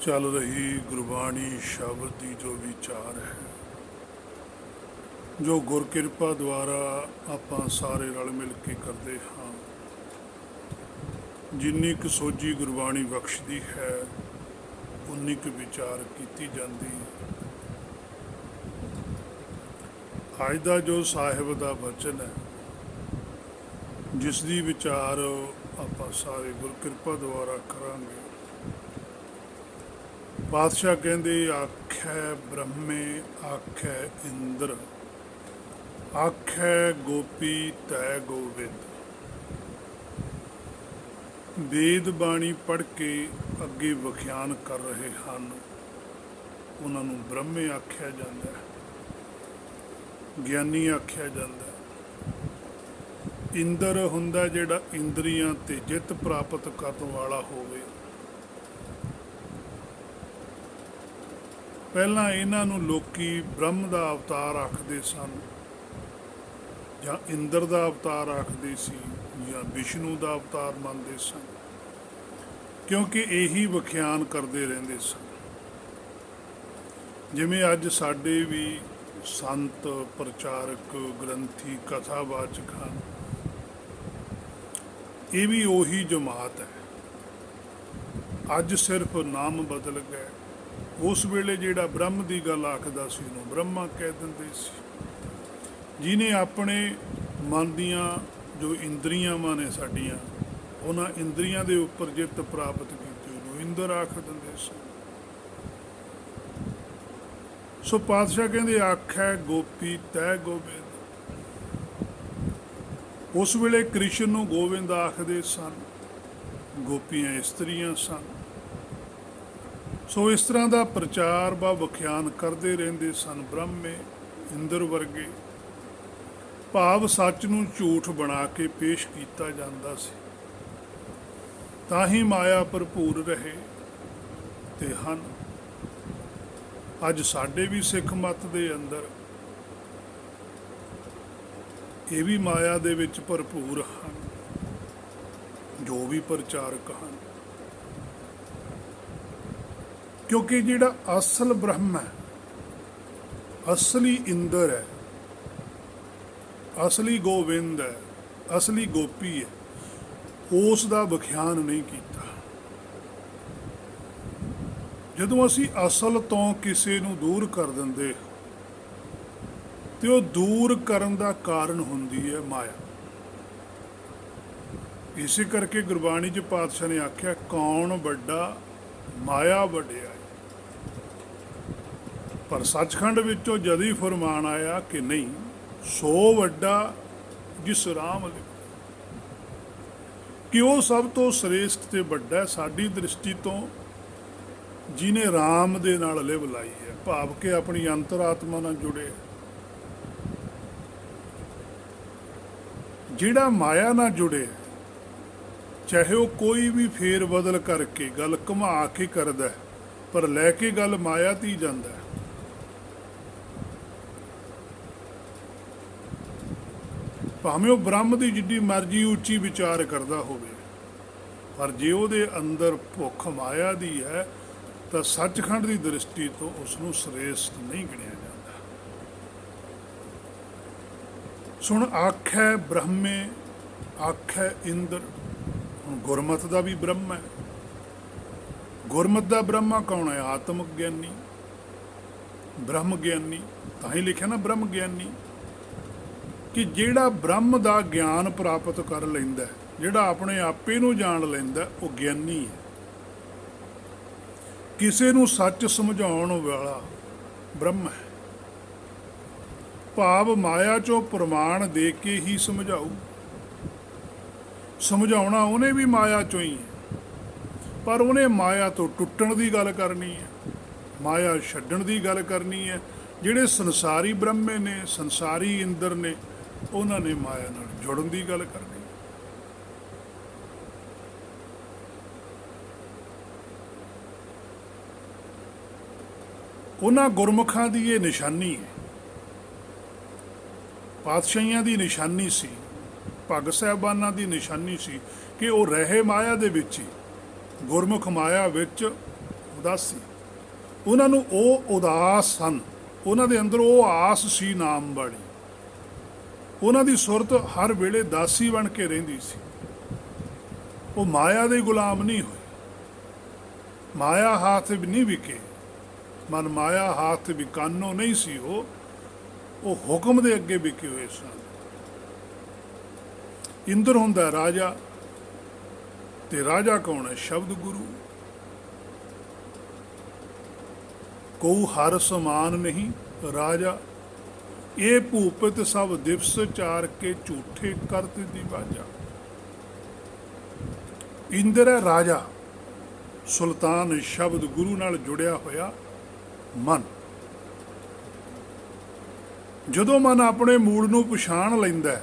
ਚੱਲ ਰਹੀ ਗੁਰਬਾਣੀ ਸ਼ਬਦ ਦੀ ਜੋ ਵਿਚਾਰ ਹੈ, ਜੋ ਗੁਰ ਕਿਰਪਾ ਦੁਆਰਾ ਆਪਾਂ ਸਾਰੇ ਰਲ ਮਿਲ ਕੇ ਕਰਦੇ ਹਾਂ। ਜਿੰਨੀ ਕੁ ਸੋਝੀ ਗੁਰਬਾਣੀ ਬਖਸ਼ਦੀ ਹੈ ਉਨੀ ਕੁ ਵਿਚਾਰ ਕੀਤੀ ਜਾਂਦੀ ਹੈ। ਅੱਜ ਦਾ ਜੋ ਸਾਹਿਬ ਦਾ ਬਚਨ ਹੈ, ਜਿਸ ਦੀ ਵਿਚਾਰ ਆਪਾਂ ਸਾਰੇ ਗੁਰ ਕਿਰਪਾ ਦੁਆਰਾ ਕਰਾਂਗੇ। ਪਾਤਸ਼ਾਹ ਕਹਿੰਦੇ, ਆਖੈ ਬ੍ਰਹਮੇ ਆਖੈ ਇੰਦਰ, ਆਖੈ ਗੋਪੀ ਤੈ ਗੋਬਿੰਦ। ਵੇਦ ਬਾਣੀ ਪੜ੍ਹ ਕੇ ਅੱਗੇ ਵਿਖਿਆਨ ਕਰ ਰਹੇ ਹਨ, ਉਹਨਾਂ ਨੂੰ ਬ੍ਰਹਮੇ ਆਖਿਆ ਜਾਂਦਾ ਹੈ, ਗਿਆਨੀ ਆਖਿਆ ਜਾਂਦਾ ਹੈ। ਇੰਦਰ ਹੁੰਦਾ ਜਿਹੜਾ ਇੰਦਰੀਆਂ ਤੇ ਜਿੱਤ ਪ੍ਰਾਪਤ ਕਰਨ ਵਾਲਾ ਹੋਵੇ। ਪਹਿਲਾਂ ਇਹਨਾਂ ਨੂੰ ਲੋਕੀ ਬ੍ਰਹਮ ਦਾ ਅਵਤਾਰ ਆਖਦੇ ਸਨ, ਜਾਂ ਇੰਦਰ ਦਾ ਅਵਤਾਰ ਆਖਦੇ ਸੀ, ਜਾਂ ਵਿਸ਼ਨੂੰ ਦਾ ਅਵਤਾਰ ਮੰਨਦੇ ਸਨ, ਕਿਉਂਕਿ ਇਹੀ ਵਿਖਿਆਨ ਕਰਦੇ ਰਹਿੰਦੇ ਸਨ। ਜਿਵੇਂ ਅੱਜ ਸਾਡੇ ਵੀ ਸੰਤ, ਪ੍ਰਚਾਰਕ, ਗ੍ਰੰਥੀ, ਕਥਾਵਾਚਕ ਹਨ, ਇਹ ਵੀ ਉਹੀ ਜਮਾਤ ਹੈ। ਅੱਜ ਸਿਰਫ ਨਾਮ ਬਦਲ ਗਏ। ਉਸ ਵੇਲੇ ਜਿਹੜਾ ਬ੍ਰਹਮ ਦੀ ਗੱਲ ਆਖਦਾ ਸੀ ਉਹਨੂੰ ਬ੍ਰਹਮਾ ਕਹਿ ਦਿੰਦੇ ਸੀ। ਜਿਹਨੇ ਆਪਣੇ ਮਨ ਦੀਆਂ ਜੋ ਇੰਦਰੀਆਂ ਨੇ ਸਾਡੀਆਂ, ਉਹਨਾਂ ਇੰਦਰੀਆਂ ਦੇ ਉੱਪਰ ਜਿੱਤ ਪ੍ਰਾਪਤ ਕੀਤੀ ਉਹਨੂੰ ਇੰਦਰ ਆਖ ਦਿੰਦੇ ਸੀ। ਸੋ ਪਾਤਸ਼ਾਹ ਕਹਿੰਦੇ, ਆਖੈ ਗੋਪੀ ਤੈ ਗੋਬਿੰਦ। ਉਸ ਵੇਲੇ ਕ੍ਰਿਸ਼ਨ ਨੂੰ ਗੋਬਿੰਦ ਆਖਦੇ ਸਨ, ਗੋਪੀਆਂ ਇਸਤਰੀਆਂ ਸਨ। ਸੋ ਇਸ ਤਰ੍ਹਾਂ ਦਾ ਪ੍ਰਚਾਰ ਵਾ ਵਿਖਿਆਨ ਕਰਦੇ ਰਹਿੰਦੇ ਸਨ ਬ੍ਰਹਮੇ, ਇੰਦਰ ਵਰਗੇ। ਭਾਵ ਸੱਚ ਨੂੰ ਝੂਠ ਬਣਾ ਕੇ ਪੇਸ਼ ਕੀਤਾ ਜਾਂਦਾ ਸੀ, ਤਾਂ ਹੀ ਮਾਇਆ ਭਰਪੂਰ ਰਹੇ ਤੇ ਹਨ। ਅੱਜ ਸਾਡੇ ਵੀ ਸਿੱਖ ਮੱਤ ਦੇ ਅੰਦਰ ਇਹ ਵੀ ਮਾਇਆ ਦੇ ਵਿੱਚ ਭਰਪੂਰ ਹਨ, ਜੋ ਵੀ ਪ੍ਰਚਾਰਕ ਹਨ। ਕਿਉਂਕਿ ਜਿਹੜਾ ਅਸਲ ਬ੍ਰਹਮ ਹੈ, ਅਸਲੀ ਇੰਦਰ ਹੈ, ਅਸਲੀ ਗੋਬਿੰਦ ਹੈ, ਅਸਲੀ ਗੋਪੀ ਹੈ, ਉਸ ਦਾ ਵਿਖਿਆਨ ਨਹੀਂ ਕੀਤਾ। ਜਦੋਂ ਅਸੀਂ ਅਸਲ ਤੋਂ ਕਿਸੇ ਨੂੰ ਦੂਰ ਕਰ ਦਿੰਦੇ ਤੇ ਉਹ ਦੂਰ ਕਰਨ ਦਾ ਕਾਰਨ ਹੁੰਦੀ ਹੈ ਮਾਇਆ। ਇਸੇ ਕਰਕੇ ਗੁਰਬਾਣੀ 'ਚ ਪਾਤਸ਼ਾਹ ਨੇ ਆਖਿਆ, ਕੌਣ ਵੱਡਾ ਮਾਇਆ ਵਡਿਆਈ। ਪਰ ਸੱਚਖੰਡ ਵਿੱਚੋਂ ਜਦ ਹੀ ਫਰਮਾਨ ਆਇਆ ਕਿ ਨਹੀਂ, ਸੋ ਵੱਡਾ ਜਿਸ ਰਾਮ ਲਿਵ, ਕਿ ਉਹ ਸਭ ਤੋਂ ਸ੍ਰੇਸ਼ਟ ਤੇ ਵੱਡਾ ਸਾਡੀ ਦ੍ਰਿਸ਼ਟੀ ਤੋਂ ਜਿਹਨੇ ਰਾਮ ਦੇ ਨਾਲ ਲਿਵ ਲਾਈ ਹੈ, ਭਾਵ ਕਿ ਆਪਣੀ ਅੰਤਰਾਤਮਾ ਨਾਲ ਜੁੜੇ। ਜਿਹੜਾ ਮਾਇਆ ਨਾਲ ਜੁੜੇ, ਚਾਹੇ ਉਹ ਕੋਈ ਵੀ ਫੇਰ ਬਦਲ ਕਰਕੇ ਗੱਲ ਘੁਮਾ ਕੇ ਕਰਦਾ, ਪਰ ਲੈ ਕੇ ਗੱਲ ਮਾਇਆ ਤੇ ਹੀ ਜਾਂਦਾ। ਭਾਵੇਂ ਉਹ ਬ੍ਰਹਮ ਦੀ ਜਿੱਡੀ ਮਰਜ਼ੀ ਉੱਚੀ ਵਿਚਾਰ ਕਰਦਾ ਹੋਵੇ, ਪਰ ਜੇ ਉਹਦੇ ਅੰਦਰ ਭੁੱਖ ਮਾਇਆ ਦੀ ਹੈ ਤਾਂ ਸੱਚਖੰਡ ਦੀ ਦ੍ਰਿਸ਼ਟੀ ਤੋਂ ਉਸ ਨੂੰ ਸ੍ਰੇਸ਼ਟ ਨਹੀਂ ਗਿਣਿਆ ਜਾਂਦਾ। ਸੁਣ, ਆਖੈ ਬ੍ਰਹਮੇ ਆਖੈ ਇੰਦਰ। ਹੁਣ ਗੁਰਮਤਿ ਦਾ ਵੀ ਬ੍ਰਹਮ ਹੈ। ਗੁਰਮਤਿ ਦਾ ਬ੍ਰਹਮਾ ਕੌਣ ਹੈ? ਆਤਮ ਗਿਆਨੀ, ਬ੍ਰਹਮ ਗਿਆਨੀ। ਤਾਂ ਹੀ ਲਿਖਿਆ ਨਾ ਬ੍ਰਹਮ ਗਿਆਨੀ, ਕਿ ਜਿਹੜਾ ਬ੍ਰਹਮ ਦਾ ਗਿਆਨ ਪ੍ਰਾਪਤ ਕਰ ਲੈਂਦਾ, ਜਿਹੜਾ ਆਪਣੇ ਆਪੇ ਨੂੰ ਜਾਣ ਲੈਂਦਾ, ਉਹ ਗਿਆਨੀ ਹੈ। ਕਿਸੇ ਨੂੰ ਸੱਚ ਸਮਝਾਉਣ ਵਾਲਾ ਬ੍ਰਹਮ ਹੈ। ਭਾਵ ਮਾਇਆ ਚੋਂ ਪ੍ਰਮਾਣ ਦੇ ਕੇ ਹੀ ਸਮਝਾਊ। ਸਮਝਾਉਣਾ ਉਹਨੇ ਵੀ ਮਾਇਆ ਚੋਂ ਹੀ ਹੈ, ਪਰ ਉਹਨੇ ਮਾਇਆ ਤੋਂ ਟੁੱਟਣ ਦੀ ਗੱਲ ਕਰਨੀ ਹੈ, ਮਾਇਆ ਛੱਡਣ ਦੀ ਗੱਲ ਕਰਨੀ ਹੈ। ਜਿਹੜੇ ਸੰਸਾਰੀ ਬ੍ਰਹਮੇ ਨੇ, ਸੰਸਾਰੀ ਇੰਦਰ ਨੇ, ਉਹਨਾਂ ਨੇ ਮਾਇਆ ਨਾਲ ਜੁੜਨ ਦੀ ਗੱਲ ਕਰਨੀ। ਉਹਨਾਂ ਗੁਰਮੁਖਾਂ ਦੀ ਇਹ ਨਿਸ਼ਾਨੀ ਹੈ, ਪਾਤਸ਼ਾਹੀਆਂ ਦੀ ਨਿਸ਼ਾਨੀ ਸੀ, ਭਗਤ ਸਾਹਿਬਾਨਾਂ ਦੀ ਨਿਸ਼ਾਨੀ ਸੀ, ਕਿ ਉਹ ਰਹੇ ਮਾਇਆ ਦੇ ਵਿੱਚ ਹੀ। ਗੁਰਮੁਖ ਮਾਇਆ ਵਿੱਚ ਉਦਾਸੀ। ਉਹਨਾਂ ਨੂੰ ਉਹ ਉਦਾਸ ਸਨ, ਉਹਨਾਂ ਦੇ ਅੰਦਰ ਉਹ ਆਸ ਸੀ ਨਾਮ ਵਾਲੀ। ਉਹਨਾਂ ਦੀ ਸੁਰਤ ਹਰ ਵੇਲੇ ਦਾਸੀ ਬਣ ਕੇ ਰਹਿੰਦੀ ਸੀ। ਉਹ ਮਾਇਆ ਦੇ ਗੁਲਾਮ ਨਹੀਂ ਹੋਏ। ਮਾਇਆ ਹਾਥ ਨਹੀਂ ਵਿਕੇ, ਮਨ ਮਾਇਆ ਹਾਥ ਵਿਕਾਨੋ ਨਹੀਂ ਸੀ। ਉਹ ਹੁਕਮ ਦੇ ਅੱਗੇ ਵਿਕੇ ਹੋਏ ਸਨ। ਇੰਦਰ ਹੁੰਦਾ ਰਾਜਾ, ਤੇ ਰਾਜਾ ਕੌਣ ਹੈ? ਸ਼ਬਦ ਗੁਰੂ। ਕਉ ਹਰ ਸਮਾਨ ਨਹੀਂ ਰਾਜਾ, ਇਹ ਭੂਪਤ ਸਭ ਦਿਵਸ ਚਾਰ ਕੇ ਝੂਠੇ ਕਰਤ ਦੀ ਬਾਜਾ। ਇੰਦਰ ਹੈ ਰਾਜਾ, ਸੁਲਤਾਨ, ਸ਼ਬਦ ਗੁਰੂ ਨਾਲ ਜੁੜਿਆ ਹੋਇਆ ਮਨ। ਜਦੋਂ ਮਨ ਆਪਣੇ ਮੂਲ ਨੂੰ ਪਛਾਣ ਲੈਂਦਾ,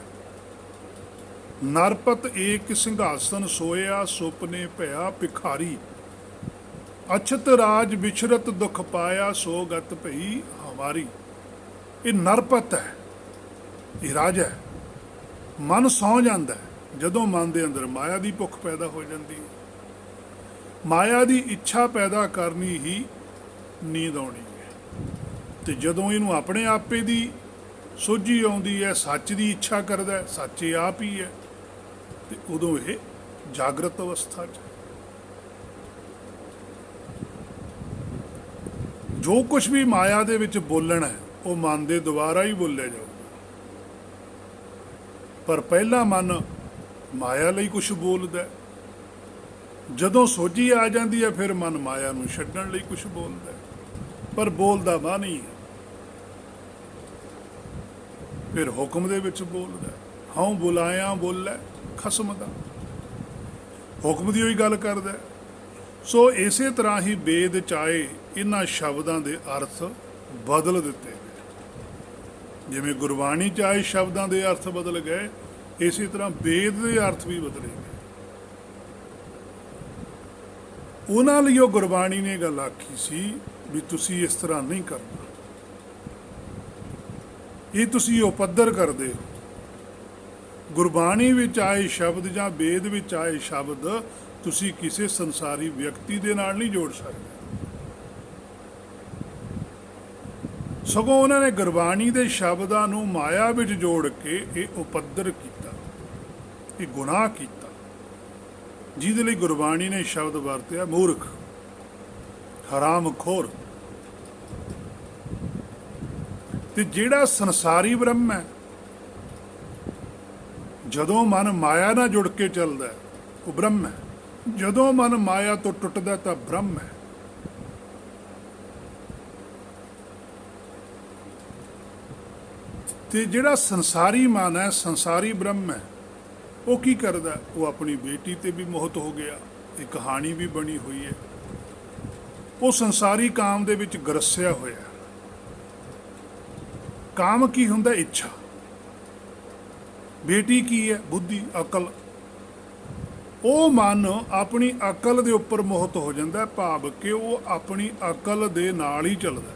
ਨਰਪਤ ਏਕ ਸਿੰਘਾਸਨ ਸੋਇਆ, ਸੁਪਨੇ ਭਇਆ ਭਿਖਾਰੀ। ਅਛਤ ਰਾਜ ਵਿਛਰਤ ਦੁਖ ਪਾਇਆ, ਸੋ ਗਤ ਭਈ ਹਮਾਰੀ। ਇਹ ਨਰਪਤ ਹੈ, ਇਹ ਰਾਜਾ ਹੈ। ਮਨ ਸੌਂ ਜਾਂਦਾ ਜਦੋਂ ਮਨ ਦੇ ਅੰਦਰ ਮਾਇਆ ਦੀ ਭੁੱਖ ਪੈਦਾ ਹੋ ਜਾਂਦੀ ਹੈ। ਮਾਇਆ ਦੀ ਇੱਛਾ ਪੈਦਾ ਕਰਨੀ ਹੀ ਨੀਂਦ ਆਉਣੀ ਹੈ। ਤੇ ਜਦੋਂ ਇਹਨੂੰ ਆਪਣੇ ਆਪੇ ਦੀ ਸੋਝੀ ਆਉਂਦੀ ਹੈ, ਸੱਚ ਦੀ ਇੱਛਾ ਕਰਦਾ, ਸੱਚ ਇਹ ਆਪ ਹੀ ਹੈ, ਤੇ ਉਦੋਂ ਇਹ ਜਾਗਰਤ ਅਵਸਥਾ 'ਚ। ਜੋ ਕੁਝ ਵੀ ਮਾਇਆ ਦੇ ਵਿੱਚ ਬੋਲਣਾ ਹੈ, ਉਹ ਮਨ ਦੇ ਦੁਆਰਾ ਹੀ ਬੋਲਿਆ ਜਾਊਗਾ। ਪਰ ਪਹਿਲਾਂ ਮਨ ਮਾਇਆ ਲਈ ਕੁਝ ਬੋਲਦਾ, ਜਦੋਂ ਸੋਝੀ ਆ ਜਾਂਦੀ ਹੈ ਫਿਰ ਮਨ ਮਾਇਆ ਨੂੰ ਛੱਡਣ ਲਈ ਕੁਝ ਬੋਲਦਾ, ਪਰ ਬੋਲਦਾ ਮਨ ਹੀ ਹੈ। ਫਿਰ ਹੁਕਮ ਦੇ ਵਿੱਚ ਬੋਲਦਾ, ਹਉ ਬੁਲਾਇਆ ਬੋਲੇ ਖਸਮ ਦਾ। ਹੁਕਮ ਦੀ ਹੋਈ ਗੱਲ ਕਰਦਾ। ਸੋ ਇਸੇ ਤਰ੍ਹਾਂ ਹੀ ਵੇਦ ਚਾਹੇ ਇਹਨਾਂ ਸ਼ਬਦਾਂ ਦੇ ਅਰਥ ਬਦਲ ਦਿੱਤੇ ਗਏ। ਜਿਵੇਂ ਗੁਰਬਾਣੀ ਚਾਹੇ ਸ਼ਬਦਾਂ ਦੇ ਅਰਥ ਬਦਲ ਗਏ, ਇਸੇ ਤਰ੍ਹਾਂ ਵੇਦ ਦੇ ਅਰਥ ਵੀ ਬਦਲੇ ਗਏ। ਉਹਨਾਂ ਲਈ ਉਹ ਗੁਰਬਾਣੀ ਨੇ ਗੱਲ ਆਖੀ ਸੀ ਵੀ ਤੁਸੀਂ ਇਸ ਤਰ੍ਹਾਂ ਨਹੀਂ ਕਰਨਾ, ਇਹ ਤੁਸੀਂ ਉਪੱਦਰ ਕਰਦੇ ਹੋ। ਗੁਰਬਾਣੀ ਵਿੱਚ ਆਏ ਸ਼ਬਦ ਜਾਂ ਵੇਦ ਵਿੱਚ ਆਏ ਸ਼ਬਦ ਤੁਸੀਂ ਕਿਸੇ ਸੰਸਾਰੀ ਵਿਅਕਤੀ ਦੇ ਨਾਲ ਨਹੀਂ ਜੋੜ ਸਕਦੇ। ਸਗੋਂ ਉਹਨਾਂ ਨੇ ਗੁਰਬਾਣੀ ਦੇ ਸ਼ਬਦਾਂ ਨੂੰ ਮਾਇਆ ਵਿੱਚ ਜੋੜ ਕੇ ਇਹ ਉਪੱਦਰ ਕੀਤਾ, ਇਹ ਗੁਨਾਹ ਕੀਤਾ, ਜਿਹਦੇ ਲਈ ਗੁਰਬਾਣੀ ਨੇ ਸ਼ਬਦ ਵਰਤਿਆ ਮੂਰਖ, ਹਰਾਮਖੋਰ। ਤੇ ਜਿਹੜਾ ਸੰਸਾਰੀ ਬ੍ਰਹਮ ਹੈ, ਜਦੋਂ ਮਨ ਮਾਇਆ ਨਾਲ ਜੁੜ ਕੇ ਚੱਲਦਾ ਉਹ ਬ੍ਰਹਮ ਹੈ। ਜਦੋਂ ਮਨ ਮਾਇਆ ਤੋਂ ਟੁੱਟਦਾ ਤਾਂ ਬ੍ਰਹਮ ਹੈ। ਤੇ ਜਿਹੜਾ ਸੰਸਾਰੀ ਮਨ ਹੈ, ਸੰਸਾਰੀ ਬ੍ਰਹਮ ਹੈ, ਉਹ ਕੀ ਕਰਦਾ? ਉਹ ਆਪਣੀ ਬੇਟੀ ਤੇ ਵੀ ਮੋਹਿਤ ਹੋ ਗਿਆ। ਇਹ ਕਹਾਣੀ ਵੀ ਬਣੀ ਹੋਈ ਹੈ। ਉਹ ਸੰਸਾਰੀ ਕਾਮ ਦੇ ਵਿੱਚ ਗਰਸਿਆ ਹੋਇਆ। ਕਾਮ ਕੀ ਹੁੰਦਾ? ਇੱਛਾ। ਬੇਟੀ ਕੀ ਹੈ? ਬੁੱਧੀ, ਅਕਲ। ਉਹ ਮਨ ਆਪਣੀ ਅਕਲ ਦੇ ਉੱਪਰ ਮੋਹਿਤ ਹੋ ਜਾਂਦਾ, ਭਾਵ ਕਿ ਉਹ ਆਪਣੀ ਅਕਲ ਦੇ ਨਾਲ ਹੀ ਚੱਲਦਾ।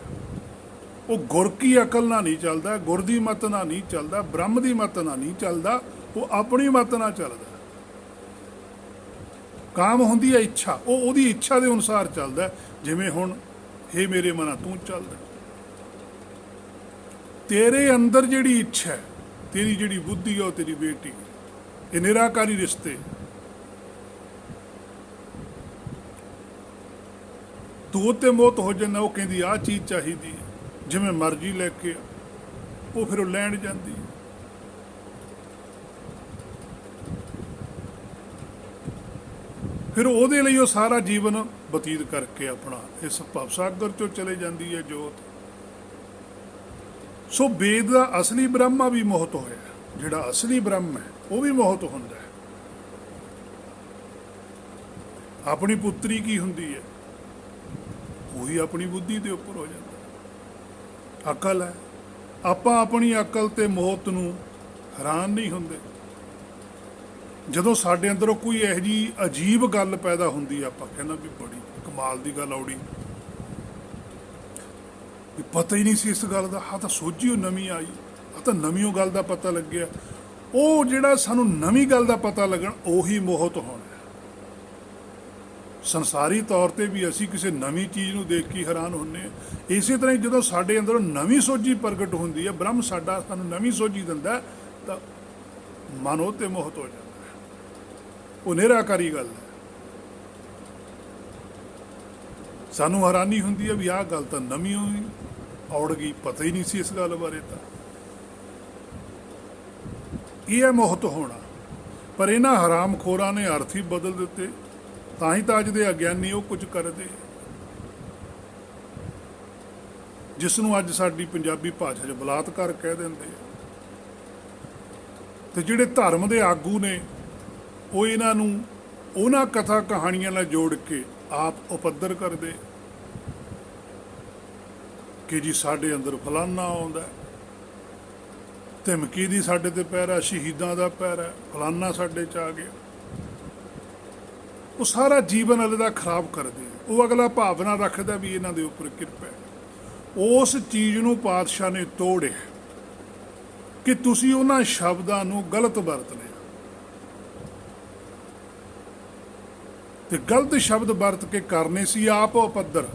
ਉਹ ਗੁਰ ਕੀ ਅਕਲ ਨਾਲ ਨਹੀਂ ਚੱਲਦਾ, ਗੁਰ ਦੀ ਮੱਤ ਨਾਲ ਨਹੀਂ ਚੱਲਦਾ, ਬ੍ਰਹਮ ਦੀ ਮੱਤ ਨਾਲ ਨਹੀਂ ਚੱਲਦਾ, ਉਹ ਆਪਣੀ ਮੱਤ ਨਾਲ ਚੱਲਦਾ। ਕਾਮ ਹੁੰਦੀ ਹੈ ਇੱਛਾ, ਉਹ ਉਹਦੀ ਇੱਛਾ ਦੇ ਅਨੁਸਾਰ ਚੱਲਦਾ। ਜਿਵੇਂ ਹੁਣ ਹੇ ਮੇਰੇ ਮਨਾ ਤੂੰ ਚੱਲਦਾ, ਤੇਰੇ ਅੰਦਰ ਜਿਹੜੀ ਇੱਛਾ ਹੈ, ਤੇਰੀ ਜਿਹੜੀ ਬੁੱਧੀ ਹੈ, ਉਹ ਤੇਰੀ ਬੇਟੀ। ਇਹ ਨਿਰਾਕਾਰੀ ਰਿਸ਼ਤੇ। ਤੂੰ ਤੇ ਮੋਤ ਹੋ ਜਾਂਦਾ, ਉਹ ਕਹਿੰਦੀ ਆਹ ਚੀਜ਼ ਚਾਹੀਦੀ ਹੈ, ਜਿਵੇਂ ਮਰਜ਼ੀ ਲੈ ਕੇ ਉਹ ਫਿਰ ਉਹ ਲੈਣ ਜਾਂਦੀ। ਫਿਰ ਉਹਦੇ ਲਈ ਉਹ ਸਾਰਾ ਜੀਵਨ ਬਤੀਤ ਕਰਕੇ ਆਪਣਾ ਇਸ ਭਵਸਾਗਰ ਚੋਂ ਚਲੇ ਜਾਂਦੀ ਹੈ ਜੋਤ। ਸੋ ਵੇਦ ਦਾ ਅਸਲੀ ਬ੍ਰਹਮਾ ਵੀ ਮੋਹਿਤ ਹੋਇਆ। ਜਿਹੜਾ ਅਸਲੀ ਬ੍ਰਹਮ ਹੈ ਉਹ ਵੀ ਮੋਹਿਤ ਹੁੰਦਾ ਹੈ। ਆਪਣੀ ਪੁੱਤਰੀ ਕੀ ਹੁੰਦੀ ਹੈ? ਉਹੀ ਆਪਣੀ ਬੁੱਧੀ ਦੇ ਉੱਪਰ ਹੋ ਜਾਂਦਾ। ਅਕਲ ਹੈ। ਆਪਾਂ ਆਪਣੀ ਅਕਲ ਤੇ ਮੋਹਤ ਨੂੰ ਹੈਰਾਨ ਨਹੀਂ ਹੁੰਦੇ। ਜਦੋਂ ਸਾਡੇ ਅੰਦਰੋਂ ਕੋਈ ਇਹੋ ਜਿਹੀ ਅਜੀਬ ਗੱਲ ਪੈਦਾ ਹੁੰਦੀ, ਆਪਾਂ ਕਹਿੰਦਾ ਵੀ ਬੜੀ ਕਮਾਲ ਦੀ ਗੱਲ ਆਉੜੀ, ਵੀ ਪਤਾ ਹੀ ਨਹੀਂ ਸੀ ਇਸ ਗੱਲ ਦਾ, ਆਹ ਤਾਂ ਸੋਝੀ ਉਹ ਨਵੀਂ ਆਈ, ਆਹ ਤਾਂ ਨਵੀਂ ਉਹ ਗੱਲ ਦਾ ਪਤਾ ਲੱਗਿਆ। ਉਹ ਜਿਹੜਾ ਸਾਨੂੰ ਨਵੀਂ ਗੱਲ ਦਾ ਪਤਾ ਲੱਗਣ, ਉਹੀ ਮੋਹਤ ਹੋਣਾ। ਸੰਸਾਰੀ ਤੌਰ ਤੇ ਵੀ ਅਸੀਂ ਕਿਸੇ ਨਵੀਂ ਚੀਜ਼ ਨੂੰ ਦੇਖ ਕੇ ਹੈਰਾਨ ਹੁੰਦੇ ਹਾਂ। ਇਸੇ ਤਰ੍ਹਾਂ ਹੀ ਜਦੋਂ ਸਾਡੇ ਅੰਦਰੋਂ ਨਵੀਂ ਸੋਝੀ ਪ੍ਰਗਟ ਹੁੰਦੀ ਹੈ, ਬ੍ਰਹਮ ਸਾਨੂੰ ਨਵੀਂ ਸੋਝੀ ਦਿੰਦਾ, ਤਾਂ ਮਨ ਉਹ ਤੇ ਮੋਹਿਤ ਹੋ ਜਾਂਦਾ ਹੈ। ਉਹ ਨਿਰਾਕਾਰੀ ਗੱਲ ਹੈ। ਸਾਨੂੰ ਹੈਰਾਨੀ ਹੁੰਦੀ ਹੈ ਵੀ ਆਹ ਗੱਲ ਤਾਂ ਨਵੀਂ ਹੋਈ ਔੜ ਗਈ, ਪਤਾ ਹੀ ਨਹੀਂ ਸੀ ਇਸ ਗੱਲ ਬਾਰੇ। ਤਾਂ ਇਹ ਹੈ ਮੋਹਿਤ ਹੋਣਾ। ਪਰ ਇਹਨਾਂ ਹਰਾਮ ਖੋਰਾਂ ਨੇ ਅਰਥ ਹੀ ਬਦਲ ਦਿੱਤੇ, ਤਾਂ ਹੀ ਤਾਂ ਅੱਜ ਦੇ ਅਗਿਆਨੀ ਉਹ ਕੁਝ ਕਰਦੇ ਜਿਸ ਨੂੰ ਅੱਜ ਸਾਡੀ ਪੰਜਾਬੀ ਭਾਸ਼ਾ 'ਚ ਬਲਾਤਕਾਰ ਕਹਿ ਦਿੰਦੇ ਆ। ਤੇ ਜਿਹੜੇ ਧਰਮ ਦੇ ਆਗੂ ਨੇ ਉਹ ਇਹਨਾਂ ਨੂੰ ਉਹਨਾਂ ਕਥਾ ਕਹਾਣੀਆਂ ਨਾਲ ਜੋੜ ਕੇ ਆਪ ਉਪੱਦਰ ਕਰਦੇ ਕਿ ਜੀ ਸਾਡੇ ਅੰਦਰ ਫਲਾਨਾ ਆਉਂਦਾ, ਧਮਕੀ ਦੀ ਸਾਡੇ ਤੇ ਪਹਿਰਾ, ਸ਼ਹੀਦਾਂ ਦਾ ਪਹਿਰਾ, ਫਲਾਨਾ ਸਾਡੇ 'ਚ ਆ ਗਿਆ। ਉਹ ਸਾਰਾ ਜੀਵਨ ਅਗਲੇ ਦਾ ਖਰਾਬ ਕਰਦੇ। ਉਹ ਅਗਲਾ ਭਾਵਨਾ ਰੱਖਦਾ ਵੀ ਇਹਨਾਂ ਦੇ ਉੱਪਰ ਕਿਰਪਾ ਹੈ। ਉਸ ਚੀਜ਼ ਨੂੰ ਪਾਤਸ਼ਾਹ ਨੇ ਤੋੜਿਆ ਕਿ ਤੁਸੀਂ ਉਹਨਾਂ ਸ਼ਬਦਾਂ ਨੂੰ ਗਲਤ ਵਰਤ ਲਿਆ, ਤੇ ਗਲਤ ਸ਼ਬਦ ਵਰਤ ਕੇ ਕਰਨੇ ਸੀ ਆਪ ਉਪੱਦਰ,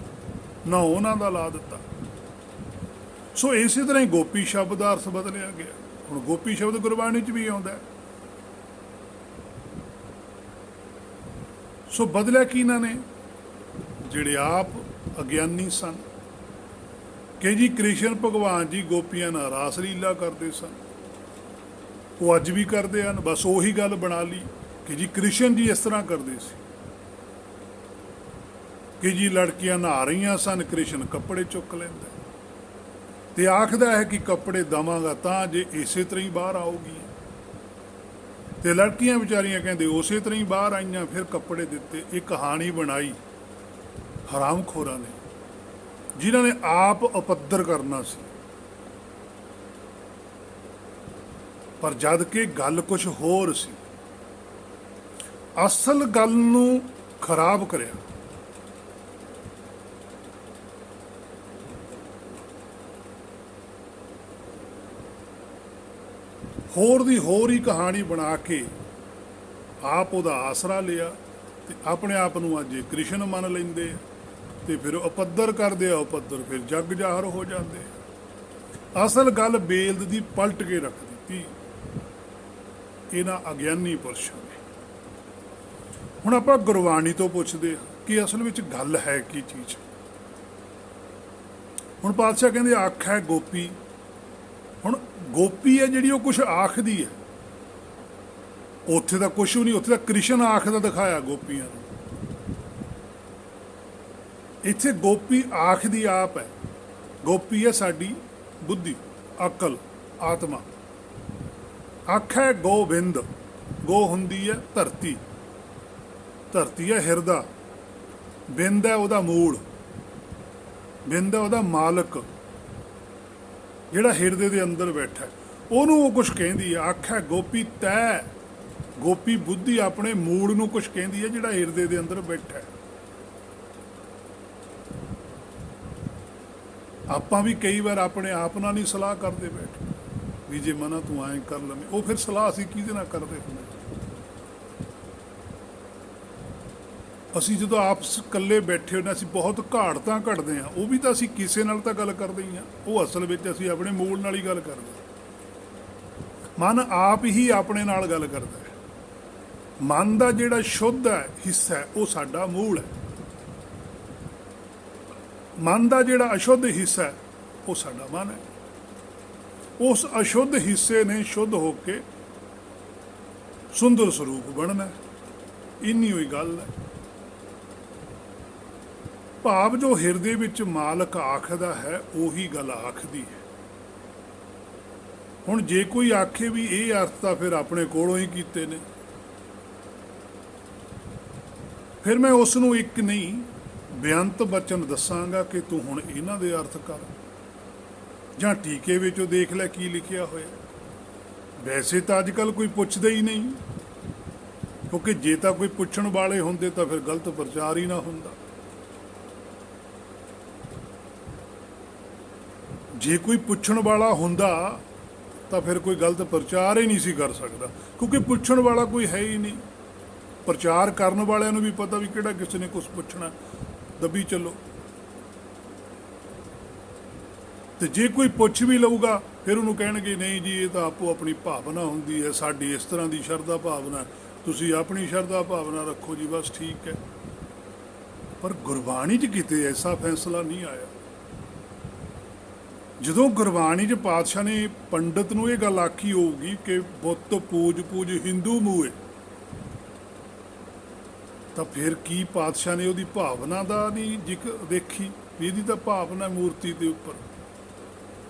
ਨਾ ਉਹਨਾਂ ਦਾ ਲਾ ਦਿੱਤਾ। ਸੋ ਇਸੇ ਤਰ੍ਹਾਂ ਹੀ ਗੋਪੀ ਸ਼ਬਦ ਦਾ ਅਰਥ ਬਦਲਿਆ ਗਿਆ। ਹੁਣ ਗੋਪੀ ਸ਼ਬਦ ਗੁਰਬਾਣੀ 'ਚ ਵੀ ਆਉਂਦਾ। ਸੋ ਬਦਲਿਆ ਕੀ ਇਹਨਾਂ ਨੇ? ਜਿਹੜੇ ਆਪ ਅਗਿਆਨੀ ਸਨ ਕਿ ਜੀ ਕ੍ਰਿਸ਼ਨ ਭਗਵਾਨ ਜੀ ਗੋਪੀਆਂ ਨਾਲ ਰਾਸ ਲੀਲਾ ਕਰਦੇ ਸਨ, ਉਹ ਅੱਜ ਵੀ ਕਰਦੇ ਹਨ। ਬਸ ਉਹੀ ਗੱਲ ਬਣਾ ਲਈ ਕਿ ਜੀ ਕ੍ਰਿਸ਼ਨ ਜੀ ਇਸ ਤਰ੍ਹਾਂ ਕਰਦੇ ਸੀ ਕਿ ਜੀ ਲੜਕੀਆਂ ਨਹਾ ਰਹੀਆਂ ਸਨ, ਕ੍ਰਿਸ਼ਨ ਕੱਪੜੇ ਚੁੱਕ ਲੈਂਦਾ ਤੇ ਆਖਦਾ ਹੈ ਕਿ ਕੱਪੜੇ ਦੇਵਾਂਗਾ ਤਾਂ ਜੇ ਇਸੇ ਤਰ੍ਹਾਂ ਹੀ ਬਾਹਰ ਆਊਗੀ। ਤੇ ਲੜਕੀਆਂ ਵਿਚਾਰੀਆਂ ਕਹਿੰਦੇ ਉਸੇ ਤਰ੍ਹਾਂ ਹੀ ਬਾਹਰ ਆਈਆਂ, ਫਿਰ ਕੱਪੜੇ ਦਿੱਤੇ। ਇਹ ਕਹਾਣੀ ਬਣਾਈ ਹਰਾਮਖੋਰਾਂ ਨੇ, ਜਿਨ੍ਹਾਂ ਨੇ ਆਪ ਉਪੱਦਰ ਕਰਨਾ ਸੀ। ਪਰ ਜਦ ਕਿ ਗੱਲ ਕੁਝ ਹੋਰ ਸੀ, ਅਸਲ ਗੱਲ ਨੂੰ ਖਰਾਬ ਕਰਿਆ। ਹੋਰ ਦੀ ਹੋਰ ਹੀ ਕਹਾਣੀ ਬਣਾ ਕੇ ਆਪ ਉਹਦਾ ਆਸਰਾ ਲਿਆ ਤੇ ਆਪਣੇ ਆਪ ਨੂੰ ਅੱਜ ਕ੍ਰਿਸ਼ਨ ਮੰਨ ਲੈਂਦੇ ਆ, ਤੇ ਫਿਰ ਉਪੱਦਰ ਕਰਦੇ ਆ। ਉਪੱਦਰ ਫਿਰ ਜੱਗ ਜ਼ਾਹਰ ਹੋ ਜਾਂਦੇ ਆ। ਅਸਲ ਗੱਲ ਬੇਲਦ ਦੀ ਪਲਟ ਕੇ ਰੱਖ ਦਿੱਤੀ ਇਹਨਾਂ ਅਗਿਆਨੀ ਪੁਰਸ਼ਾਂ ਨੇ। ਹੁਣ ਆਪਾਂ ਗੁਰਬਾਣੀ ਤੋਂ ਪੁੱਛਦੇ ਹਾਂ ਕਿ ਅਸਲ ਵਿੱਚ ਗੱਲ ਹੈ ਕੀ ਚੀਜ਼। ਹੁਣ ਪਾਤਸ਼ਾਹ ਕਹਿੰਦੇ ਅੱਖ ਹੈ ਗੋਪੀ। ਹੁਣ ਗੋਪੀ ਹੈ ਜਿਹੜੀ ਉਹ ਕੁਛ ਆਖਦੀ ਹੈ, ਉੱਥੇ ਤਾਂ ਕੁਛ ਵੀ ਨਹੀਂ, ਉੱਥੇ ਤਾਂ ਕ੍ਰਿਸ਼ਨ ਆਖਦਾ ਦਿਖਾਇਆ ਗੋਪੀਆਂ ਨੂੰ। ਇੱਥੇ ਗੋਪੀ ਆਖਦੀ ਆਪ ਹੈ। ਗੋਪੀ ਹੈ ਸਾਡੀ ਬੁੱਧੀ, ਅਕਲ, ਆਤਮਾ। ਅੱਖ ਹੈ ਗੋਬਿੰਦ। ਗੋ ਹੁੰਦੀ ਹੈ ਧਰਤੀ, ਧਰਤੀ ਹੈ ਹਿਰਦਾ। ਬਿੰਦ ਹੈ ਉਹਦਾ ਮੂਲ, ਬਿੰਦ ਹੈ ਉਹਦਾ ਮਾਲਕ, ਜਿਹੜਾ ਹਿਰਦੇ ਦੇ ਅੰਦਰ ਬੈਠਾ। ਉਹਨੂੰ ਉਹ ਕੁਛ ਕਹਿੰਦੀ ਹੈ। ਅੱਖ ਹੈ ਗੋਪੀ ਤੈ। ਗੋਪੀ ਬੁੱਧੀ ਆਪਣੇ ਮੂਲ ਨੂੰ ਕੁਛ ਕਹਿੰਦੀ ਹੈ, ਜਿਹੜਾ ਹਿਰਦੇ ਦੇ ਅੰਦਰ ਬੈਠਾ। ਆਪਾਂ ਵੀ ਕਈ ਵਾਰ ਆਪਣੇ ਆਪ ਨਾਲ ਨਹੀਂ ਸਲਾਹ ਕਰਦੇ ਬੈਠ ਵੀ ਜੇ ਮਨਾ ਤੂੰ ਐਂ ਕਰ ਲਵੇਂ। ਉਹ ਫਿਰ ਸਲਾਹ ਅਸੀਂ ਕਿਹਦੇ ਨਾਲ ਕਰਦੇ ਹੁੰਦੇ? ਅਸੀਂ ਜਦੋਂ ਆਪਸ ਇਕੱਲੇ ਬੈਠੇ ਹੁੰਦੇ ਅਸੀਂ ਬਹੁਤ ਘਾੜਤਾਂ ਘੜਦੇ ਹਾਂ। ਉਹ ਵੀ ਤਾਂ ਅਸੀਂ ਕਿਸੇ ਨਾਲ ਤਾਂ ਗੱਲ ਕਰਦੇ ਹੀ ਹਾਂ, ਉਹ ਅਸਲ ਵਿੱਚ ਅਸੀਂ ਆਪਣੇ ਮੂਲ ਨਾਲ ਹੀ ਗੱਲ ਕਰਦੇ ਹਾਂ। ਮਨ ਆਪ ਹੀ ਆਪਣੇ ਨਾਲ ਗੱਲ ਕਰਦਾ ਹੈ। ਮਨ ਦਾ ਜਿਹੜਾ ਸ਼ੁੱਧ ਹੈ ਹਿੱਸਾ ਹੈ, ਉਹ ਸਾਡਾ ਮੂਲ ਹੈ। ਮਨ ਦਾ ਜਿਹੜਾ ਅਸ਼ੁੱਧ ਹਿੱਸਾ ਹੈ, ਉਹ ਸਾਡਾ ਮਨ ਹੈ। ਉਸ ਅਸ਼ੁੱਧ ਹਿੱਸੇ ਨੇ ਸ਼ੁੱਧ ਹੋ ਕੇ ਸੁੰਦਰ ਸਰੂਪ ਬਣਨਾ। ਇੰਨੀ ਹੋਈ ਗੱਲ ਹੈ। ਭਾਵ ਜੋ ਹਿਰਦੇ ਵਿੱਚ ਮਾਲਕ ਆਖਦਾ ਹੈ ਉਹੀ ਗੱਲ ਆਖਦੀ ਹੈ। ਹੁਣ ਜੇ ਕੋਈ ਆਖੇ ਵੀ ਇਹ ਅਰਥ ਤਾਂ ਫਿਰ ਆਪਣੇ ਕੋਲੋਂ ਹੀ ਕੀਤੇ ਨੇ, ਫਿਰ ਮੈਂ ਉਸ ਨੂੰ ਇੱਕ ਨਹੀਂ ਬੇਅੰਤ ਬਚਨ ਦੱਸਾਂਗਾ ਕਿ ਤੂੰ ਹੁਣ ਇਹਨਾਂ ਦੇ ਅਰਥ ਕਰ, ਜਾਂ ਟੀਕੇ ਵਿੱਚੋਂ ਦੇਖ ਲੈ ਕੀ ਲਿਖਿਆ ਹੋਇਆ। ਵੈਸੇ ਤਾਂ ਅੱਜ ਕੱਲ੍ਹ ਕੋਈ ਪੁੱਛਦਾ ਹੀ ਨਹੀਂ, ਕਿਉਂਕਿ ਜੇ ਤਾਂ ਕੋਈ ਪੁੱਛਣ ਵਾਲੇ ਹੁੰਦੇ ਤਾਂ ਫਿਰ ਗਲਤ ਪ੍ਰਚਾਰ ਹੀ ਨਾ ਹੁੰਦਾ। ਜੇ ਕੋਈ ਪੁੱਛਣ ਵਾਲਾ ਹੁੰਦਾ ਤਾਂ ਫਿਰ ਕੋਈ ਗਲਤ ਪ੍ਰਚਾਰ ਹੀ ਨਹੀਂ ਸੀ ਕਰ ਸਕਦਾ, ਕਿਉਂਕਿ ਪੁੱਛਣ ਵਾਲਾ ਕੋਈ ਹੈ ਹੀ ਨਹੀਂ। ਪ੍ਰਚਾਰ ਕਰਨ ਵਾਲਿਆਂ ਨੂੰ ਵੀ ਪਤਾ ਵੀ ਕਿਹੜਾ ਕਿਸੇ ਨੇ ਕੁਝ ਪੁੱਛਣਾ, ਦੱਬੀ ਚੱਲੋ। ਤੇ ਜੇ ਕੋਈ ਪੁੱਛ ਵੀ ਲਊਗਾ ਫਿਰ ਉਹਨੂੰ ਕਹਿਣਗੇ ਨਹੀਂ ਜੀ ਇਹ ਤਾਂ ਆਪੋ ਆਪਣੀ ਭਾਵਨਾ ਹੁੰਦੀ ਹੈ, ਸਾਡੀ ਇਸ ਤਰ੍ਹਾਂ ਦੀ ਸ਼ਰਧਾ ਭਾਵਨਾ, ਤੁਸੀਂ ਆਪਣੀ ਸ਼ਰਧਾ ਭਾਵਨਾ ਰੱਖੋ ਜੀ, ਬਸ ਠੀਕ ਹੈ। ਪਰ ਗੁਰਬਾਣੀ 'ਚ ਕਿਤੇ ਐਸਾ ਫੈਸਲਾ ਨਹੀਂ ਆਇਆ। ਜਦੋਂ ਗੁਰਬਾਣੀ 'ਚ ਪਾਤਸ਼ਾਹ ਨੇ ਪੰਡਤ ਨੂੰ ਇਹ ਗੱਲ ਆਖੀ ਹੋਊਗੀ ਕਿ ਬੁੱਤ ਪੂਜ ਪੂਜ ਹਿੰਦੂ ਮੂਏ, ਤਾਂ ਫਿਰ ਕੀ ਪਾਤਸ਼ਾਹ ਨੇ ਉਹਦੀ ਭਾਵਨਾ ਦਾ ਨਹੀਂ ਦੇਖੀ ਵੀ ਇਹਦੀ ਤਾਂ ਭਾਵਨਾ ਮੂਰਤੀ ਦੇ ਉੱਪਰ,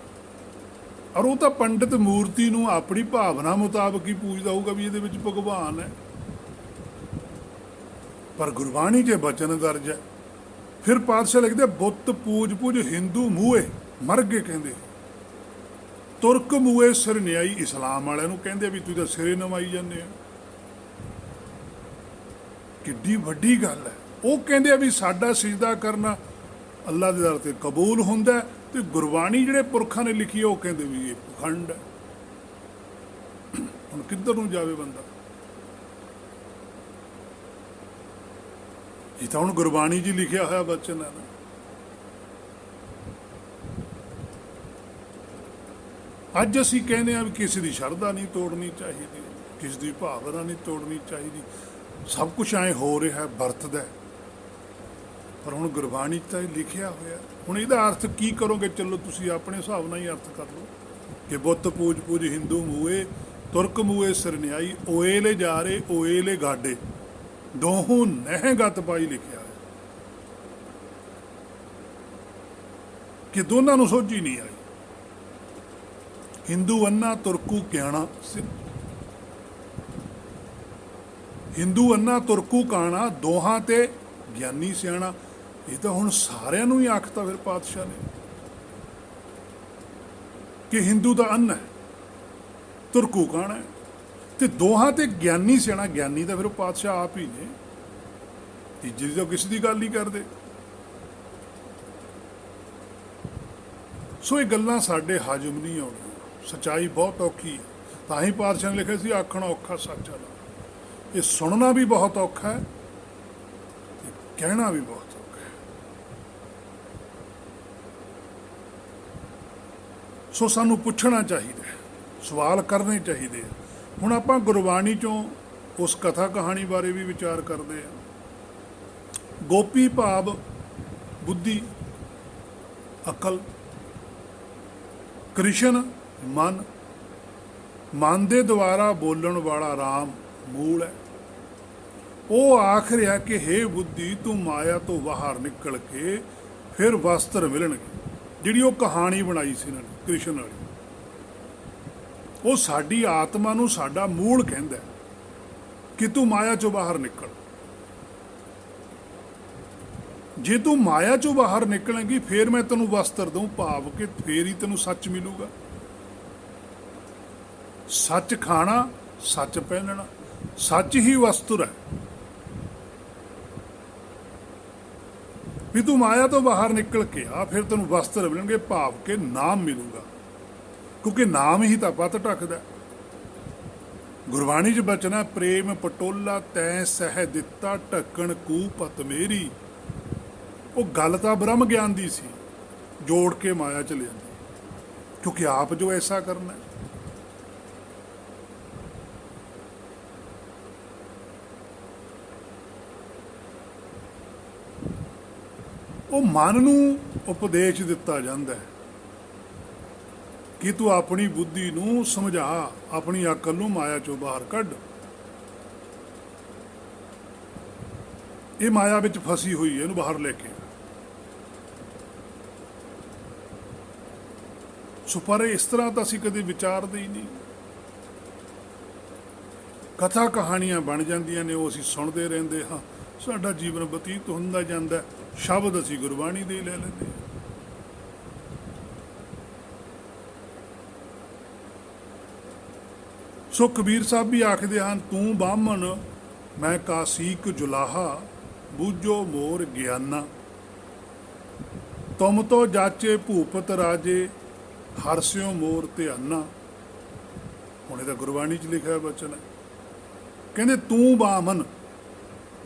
ਔਰ ਉਹ ਤਾਂ ਪੰਡਤ ਮੂਰਤੀ ਨੂੰ ਆਪਣੀ ਭਾਵਨਾ ਮੁਤਾਬਕ ਹੀ ਪੂਜਦਾ ਹੋਊਗਾ ਵੀ ਇਹਦੇ ਵਿੱਚ ਭਗਵਾਨ ਹੈ। ਪਰ ਗੁਰਬਾਣੀ 'ਚ ਬਚਨ ਦਰਜ ਹੈ। ਫਿਰ ਪਾਤਸ਼ਾਹ ਲਿਖਦੇ ਬੁੱਤ ਪੂਜ ਪੂਜ ਹਿੰਦੂ ਮੂਏ ਮਰ ਗਏ, ਕਹਿੰਦੇ ਤੁਰਕ ਮੂਏ ਸਿਰ ਨਿਆਈ, ਇਸਲਾਮ ਵਾਲਿਆਂ ਨੂੰ ਕਹਿੰਦੇ ਵੀ ਤੁਸੀਂ ਤਾਂ ਸਿਰੇ ਨਵਾਈ ਜਾਂਦੇ ਆ। ਕਿੱਡੀ ਵੱਡੀ ਗੱਲ ਹੈ। ਉਹ ਕਹਿੰਦੇ ਆ ਵੀ ਸਾਡਾ ਸਿਜਦਾ ਕਰਨਾ ਅੱਲਾ ਦੇ ਦਰ ਤੇ ਕਬੂਲ ਹੁੰਦਾ, ਤੇ ਗੁਰਬਾਣੀ ਜਿਹੜੇ ਪੁਰਖਾਂ ਨੇ ਲਿਖੀ ਉਹ ਕਹਿੰਦੇ ਵੀ ਇਹ ਪਖੰਡ ਹੈ। ਹੁਣ ਕਿੱਧਰ ਨੂੰ ਜਾਵੇ ਬੰਦਾ? ਇਹ ਤਾਂ ਹੁਣ ਗੁਰਬਾਣੀ 'ਚ ਹੀ ਲਿਖਿਆ ਹੋਇਆ ਬਚਨ ਹੈ ਨਾ। ਅੱਜ ਅਸੀਂ ਕਹਿੰਦੇ ਹਾਂ ਵੀ ਕਿਸੇ ਦੀ ਸ਼ਰਧਾ ਨਹੀਂ ਤੋੜਨੀ ਚਾਹੀਦੀ, ਕਿਸੇ ਦੀ ਭਾਵਨਾ ਨਹੀਂ ਤੋੜਨੀ ਚਾਹੀਦੀ, ਸਭ ਕੁਛ ਐਂ ਹੋ ਰਿਹਾ ਵਰਤਦਾ। ਪਰ ਹੁਣ ਗੁਰਬਾਣੀ 'ਚ ਤਾਂ ਇਹ ਲਿਖਿਆ ਹੋਇਆ। ਹੁਣ ਇਹਦਾ ਅਰਥ ਕੀ ਕਰੋਗੇ? ਚਲੋ ਤੁਸੀਂ ਆਪਣੇ ਹਿਸਾਬ ਨਾਲ ਹੀ ਅਰਥ ਕਰ ਲਓ ਕਿ ਬੁੱਤ ਪੂਜ ਪੂਜ ਹਿੰਦੂ ਮੂਏ ਤੁਰਕ ਮੂਏ ਸਰਨਿਆਈ, ਓਏਲੇ ਜਾਰੇ ਓਏਲੇ ਗਾਡੇ ਦੋਹੋਂ ਨਹਿ ਗਤ ਪਾਈ ਲਿਖਿਆ ਹੈ ਕਿ ਦੋਨਾਂ ਨੂੰ ਸੋਝੀ ਨਹੀਂ ਆਈ। ਹਿੰਦੂ ਅੰਨਾ ਤੁਰਕੂ ਕਿਆਣਾ, ਹਿੰਦੂ ਅੰਨਾ ਤੁਰਕੂ ਕਾਣਾ, ਦੋਹਾਂ ਤੇ ਗਿਆਨੀ ਸਿਆਣਾ। ਇਹ ਤਾਂ ਹੁਣ ਸਾਰਿਆਂ ਨੂੰ ਹੀ ਆਖਤਾ ਫਿਰ ਪਾਤਸ਼ਾਹ ਨੇ ਕਿ ਹਿੰਦੂ ਦਾ ਅੰਨ ਹੈ, ਤੁਰਕੂ ਕਾਣਾ ਹੈ, ਤੇ ਦੋਹਾਂ ਤੇ ਗਿਆਨੀ ਸਿਆਣਾ। ਗਿਆਨੀ ਤਾਂ ਫਿਰ ਉਹ ਪਾਤਸ਼ਾਹ ਆਪ ਹੀ ਨੇ, ਤੀਜੇ ਦੀ ਤਾਂ ਕਿਸੇ ਦੀ ਗੱਲ ਨਹੀਂ ਕਰਦੇ। ਸੋ ਇਹ ਗੱਲਾਂ ਸਾਡੇ ਹਜਮ ਨਹੀਂ ਆਉਣੀਆਂ। ਸੱਚਾਈ ਬਹੁਤ ਔਖੀ ਹੈ। ਤਾਂ ਹੀ ਪਾਤਸ਼ਾਹ ਨੇ ਲਿਖਿਆ ਸੀ ਆਖਣਾ ਔਖਾ ਸੱਚ ਵਾਲਾ। ਇਹ ਸੁਣਨਾ ਵੀ ਬਹੁਤ ਔਖਾ ਹੈ ਤੇ ਕਹਿਣਾ ਵੀ ਬਹੁਤ ਔਖਾ ਹੈ। ਸੋ ਸਾਨੂੰ ਪੁੱਛਣਾ ਚਾਹੀਦਾ, ਸਵਾਲ ਕਰਨੇ ਚਾਹੀਦੇ ਆ। ਹੁਣ ਆਪਾਂ ਗੁਰਬਾਣੀ ਚੋਂ ਉਸ ਕਥਾ ਕਹਾਣੀ ਬਾਰੇ ਵੀ ਵਿਚਾਰ ਕਰਦੇ ਹਾਂ। ਗੋਪੀ ਭਾਵ ਬੁੱਧੀ, ਅਕਲ, ਕ੍ਰਿਸ਼ਨ ਮਨ, ਮਨ ਦੇ ਦੁਆਰਾ ਬੋਲਣ ਵਾਲਾ ਰਾਮ ਮੂਲ ਹੈ। ਉਹ ਆਖ ਰਿਹਾ ਕਿ ਹੇ ਬੁੱਧੀ ਤੂੰ ਮਾਇਆ ਤੋਂ ਬਾਹਰ ਨਿਕਲ ਕੇ ਫਿਰ ਵਸਤਰ ਮਿਲਣਗੇ। ਜਿਹੜੀ ਉਹ ਕਹਾਣੀ ਬਣਾਈ ਸੀ ਇਹਨਾਂ ਨੇ ਕ੍ਰਿਸ਼ਨ ਵਾਲੀ, ਉਹ ਸਾਡੀ ਆਤਮਾ ਨੂੰ ਸਾਡਾ ਮੂਲ ਕਹਿੰਦਾ ਕਿ ਤੂੰ ਮਾਇਆ ਚੋਂ ਬਾਹਰ ਨਿਕਲ। ਜੇ ਤੂੰ ਮਾਇਆ ਚੋਂ ਬਾਹਰ ਨਿਕਲੇਂਗੀ ਫੇਰ ਮੈਂ ਤੈਨੂੰ ਵਸਤਰ ਦਊਂ, ਭਾਵ ਕਿ ਫੇਰ ਹੀ ਤੈਨੂੰ ਸੱਚ ਮਿਲੂਗਾ। ਸੱਚ ਖਾਣਾ, ਸੱਚ ਪਹਿਨਣਾ, ਸੱਚ ਹੀ ਵਸਤਰ ਹੈ। ਵੀ ਤੂੰ ਮਾਇਆ ਤੋਂ ਬਾਹਰ ਨਿਕਲ ਕੇ ਆ, ਫਿਰ ਤੈਨੂੰ ਵਸਤਰ ਮਿਲਣਗੇ, ਭਾਵ ਕਿ ਨਾਮ ਮਿਲੂਗਾ, ਕਿਉਂਕਿ ਨਾਮ ਹੀ ਤਾਂ ਪੱਤ ਢੱਕਦਾ। ਗੁਰਬਾਣੀ 'ਚ ਬਚਨਾ ਪ੍ਰੇਮ ਪਟੋਲਾ ਤੈਂ ਸਹਿ ਦਿੱਤਾ ਢੱਕਣ ਕੂ ਪਤ ਮੇਰੀ। ਉਹ ਗੱਲ ਤਾਂ ਬ੍ਰਹਮ ਗਿਆਨ ਦੀ ਸੀ, ਜੋੜ ਕੇ ਮਾਇਆ ਚ ਲਿਆਂਦੀ, ਕਿਉਂਕਿ ਆਪ ਜੋ ਐਸਾ ਕਰਨਾ। ਉਹ ਮਨ ਨੂੰ ਉਪਦੇਸ਼ ਦਿੱਤਾ ਜਾਂਦਾ ਹੈ ਕਿ ਤੂੰ ਆਪਣੀ ਬੁੱਧੀ ਨੂੰ ਸਮਝਾ, ਆਪਣੀ ਅਕਲ ਨੂੰ ਮਾਇਆ ਚੋਂ ਬਾਹਰ ਕੱਢ। ਇਹ ਮਾਇਆ ਵਿੱਚ ਫਸੀ ਹੋਈ ਹੈ, ਇਹਨੂੰ ਬਾਹਰ ਲੈ ਕੇ। ਸੋ ਪਰ ਇਸ ਤਰ੍ਹਾਂ ਤਾਂ ਅਸੀਂ ਕਦੇ ਵਿਚਾਰਦੇ ਹੀ ਨਹੀਂ। ਕਥਾ ਕਹਾਣੀਆਂ ਬਣ ਜਾਂਦੀਆਂ ਨੇ, ਉਹ ਅਸੀਂ ਸੁਣਦੇ ਰਹਿੰਦੇ ਹਾਂ, ਸਾਡਾ ਜੀਵਨ ਬਤੀਤ ਹੁੰਦਾ ਜਾਂਦਾ। ਸ਼ਬਦ ਅਸੀਂ ਗੁਰਬਾਣੀ ਦੇ ਲੈ ਲੈਂਦੇ ਹਾਂ। ਸੋ ਕਬੀਰ ਸਾਹਿਬ ਵੀ ਆਖਦੇ ਹਨ, ਤੂੰ ਬਾਹਮਣ ਮੈਂ ਕਾਸੀਕ ਜੁਲਾਹਾ, ਬੂਝੋ ਮੋਰ ਗਿਆਨਾ। ਤੁਮ ਤੋਂ ਜਾਚੇ ਭੂਪਤ ਰਾਜੇ, ਹਰਸਿਓ ਮੋਰ ਧਿਆਨਾ। ਹੁਣ ਇਹਦਾ ਗੁਰਬਾਣੀ 'ਚ ਲਿਖਿਆ ਬਚਨ ਹੈ। ਕਹਿੰਦੇ ਤੂੰ ਬਾਹਮਣ,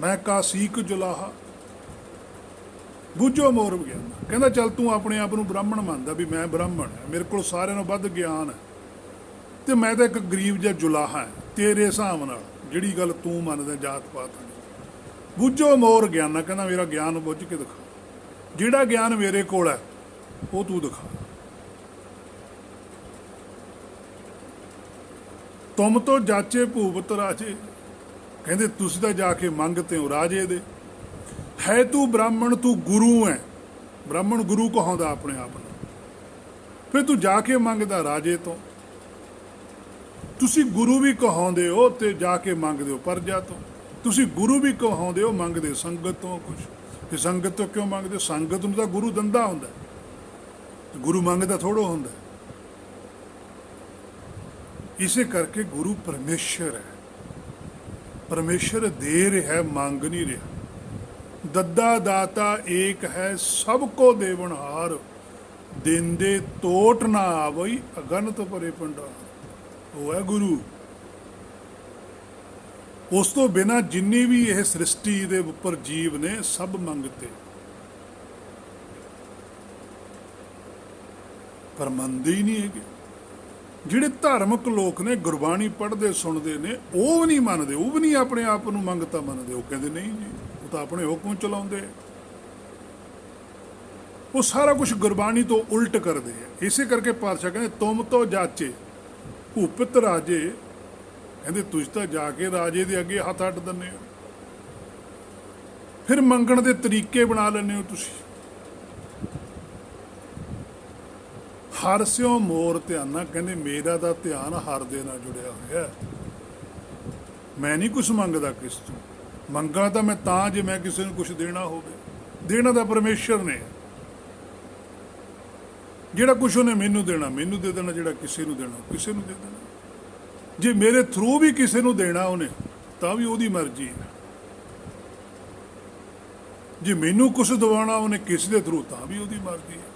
ਮੈਂ ਕਾਸੀਕ ਜੁਲਾਹਾ ਬੁੱਝੋ ਮੋਰ ਗਿਆਨ। ਕਹਿੰਦਾ ਚੱਲ ਤੂੰ ਆਪਣੇ ਆਪ ਨੂੰ ਬ੍ਰਾਹਮਣ ਮੰਨਦਾ ਵੀ ਮੈਂ ਬ੍ਰਾਹਮਣ ਹਾਂ, ਮੇਰੇ ਕੋਲ ਸਾਰਿਆਂ ਨਾਲੋਂ ਵੱਧ ਗਿਆਨ ਹੈ, ਤੇ ਮੈਂ ਤਾਂ ਇੱਕ ਗਰੀਬ ਜਿਹਾ ਜੁਲਾਹਾ ਹੈ ਤੇਰੇ ਹਿਸਾਬ ਨਾਲ, ਜਿਹੜੀ ਗੱਲ ਤੂੰ ਮੰਨਦਾ ਜਾਤ ਪਾਤ ਵਾਲੀ। ਬੁੱਝੋ ਮੋਰ ਗਿਆਨ। ਕਹਿੰਦਾ ਮੇਰਾ ਗਿਆਨ ਬੁੱਝ ਕੇ ਦਿਖਾ, ਜਿਹੜਾ ਗਿਆਨ ਮੇਰੇ ਕੋਲ ਹੈ ਉਹ ਤੂੰ ਦਿਖਾ। ਤੁਮ ਤੋਂ ਜਾਚੇ ਭੂਪਤ ਰਾਜੇ, ਕਹਿੰਦੇ ਤੁਸੀਂ ਤਾਂ ਜਾ ਕੇ ਮੰਗਤੇ ਹੋ ਰਾਜੇ ਦੇ। ਹੈ ਤੂੰ ਬ੍ਰਾਹਮਣ, ਤੂੰ ਗੁਰੂ ਹੈ, ਬ੍ਰਾਹਮਣ ਗੁਰੂ ਕਹਾਉਂਦਾ ਆਪਣੇ ਆਪ ਨੂੰ, ਫਿਰ ਤੂੰ ਜਾ ਕੇ ਮੰਗਦਾ ਰਾਜੇ ਤੋਂ। ਤੁਸੀਂ ਗੁਰੂ ਵੀ ਕਹਾਉਂਦੇ ਹੋ ਤੇ ਜਾ ਕੇ ਮੰਗਦੇ ਹੋ ਪਰਜਾ ਤੋਂ। ਤੁਸੀਂ ਗੁਰੂ ਵੀ ਕਹਾਉਂਦੇ ਹੋ, ਮੰਗਦੇ ਸੰਗਤ ਤੋਂ ਕੁਛ। ਤੇ ਸੰਗਤ ਤੋਂ ਕਿਉਂ ਮੰਗਦੇ? ਸੰਗਤ ਨੂੰ ਤਾਂ ਗੁਰੂ ਦਿੰਦਾ ਹੁੰਦਾ, ਗੁਰੂ ਮੰਗਦਾ ਥੋੜ੍ਹਾ ਹੁੰਦਾ। ਇਸੇ ਕਰਕੇ ਗੁਰੂ ਪਰਮੇਸ਼ਰ ਹੈ, ਪਰਮੇਸ਼ਰ ਦੇ ਰਿਹਾ, ਮੰਗ ਨਹੀਂ ਰਿਹਾ। ਦੱਦਾ ਦਾਤਾ ਏਕ ਹੈ, ਸਭ ਕੋ ਦੇਵਨਹਾਰ, ਦਿੰਦੇ ਤੋਟ ਨਾ ਆਵਈ, ਅਗਨਤ ਭਰੇ ਭੰਡਾਰ। ਉਹ ਹੈ ਗੁਰੂ। ਉਸ ਤੋਂ ਬਿਨਾਂ ਜਿੰਨੀ ਵੀ ਇਹ ਸ੍ਰਿਸ਼ਟੀ ਦੇ ਉੱਪਰ ਜੀਵ ਨੇ ਸਭ ਮੰਗਤੇ, ਪਰ ਮੰਨਦੇ ਹੀ ਨਹੀਂ ਹੈਗੇ। ਜਿਹੜੇ ਧਾਰਮਿਕ ਲੋਕ ਨੇ, ਗੁਰਬਾਣੀ ਪੜ੍ਹਦੇ ਸੁਣਦੇ ਨੇ, ਉਹ ਵੀ ਨਹੀਂ ਮੰਨਦੇ, ਉਹ ਵੀ ਨਹੀਂ ਆਪਣੇ ਆਪ ਨੂੰ ਮੰਗਤਾ ਮੰਨਦੇ। ਉਹ ਕਹਿੰਦੇ ਨਹੀਂ ਜੀ, ਉਹ ਤਾਂ ਆਪਣੇ ਹੁਕਮ ਚਲਾਉਂਦੇ, ਉਹ ਸਾਰਾ ਕੁਝ ਗੁਰਬਾਣੀ ਤੋਂ ਉਲਟ ਕਰਦੇ ਆ। ਇਸੇ ਕਰਕੇ ਪਾਤਸ਼ਾਹ ਕਹਿੰਦੇ ਤੁਮ ਤੋਂ ਜਾਚੇ ਭੂਪਤ ਰਾਜੇ, ਕਹਿੰਦੇ ਤੁਸੀਂ ਤਾਂ ਜਾ ਕੇ ਰਾਜੇ ਦੇ ਅੱਗੇ ਹੱਥ ਅੱਡ ਦਿੰਦੇ ਹੋ, ਫਿਰ ਮੰਗਣ ਦੇ ਤਰੀਕੇ ਬਣਾ ਲੈਂਦੇ ਹੋ ਤੁਸੀਂ। ਹਰ ਸਿਓ ਮੋਰ ਧਿਆਨਾ, ਕਹਿੰਦੇ ਮੇਰਾ ਤਾਂ ਧਿਆਨ ਹਰ ਦੇ ਨਾਲ ਜੁੜਿਆ ਹੋਇਆ। ਮੈਂ ਨਹੀਂ ਕੁਛ ਮੰਗਦਾ ਕਿਸ ਤੋਂ। ਮੰਗਾਂ ਤਾਂ ਮੈਂ ਤਾਂ ਜੇ ਮੈਂ ਕਿਸੇ ਨੂੰ ਕੁਛ ਦੇਣਾ ਹੋਵੇ। ਦੇਣਾ ਤਾਂ ਪਰਮੇਸ਼ਰ ਨੇ, ਜਿਹੜਾ ਕੁਛ ਉਹਨੇ ਮੈਨੂੰ ਦੇਣਾ ਮੈਨੂੰ ਦੇ ਦੇਣਾ, ਜਿਹੜਾ ਕਿਸੇ ਨੂੰ ਦੇਣਾ ਕਿਸੇ ਨੂੰ ਦੇ ਦੇਣਾ। ਜੇ ਮੇਰੇ ਥਰੂ ਵੀ ਕਿਸੇ ਨੂੰ ਦੇਣਾ ਉਹਨੇ ਤਾਂ ਵੀ ਉਹਦੀ ਮਰਜ਼ੀ ਹੈ। ਜੇ ਮੈਨੂੰ ਕੁਛ ਦਿਵਾਉਣਾ ਉਹਨੇ ਕਿਸੇ ਦੇ ਥਰੂ ਤਾਂ ਵੀ ਉਹਦੀ ਮਰਜ਼ੀ ਹੈ।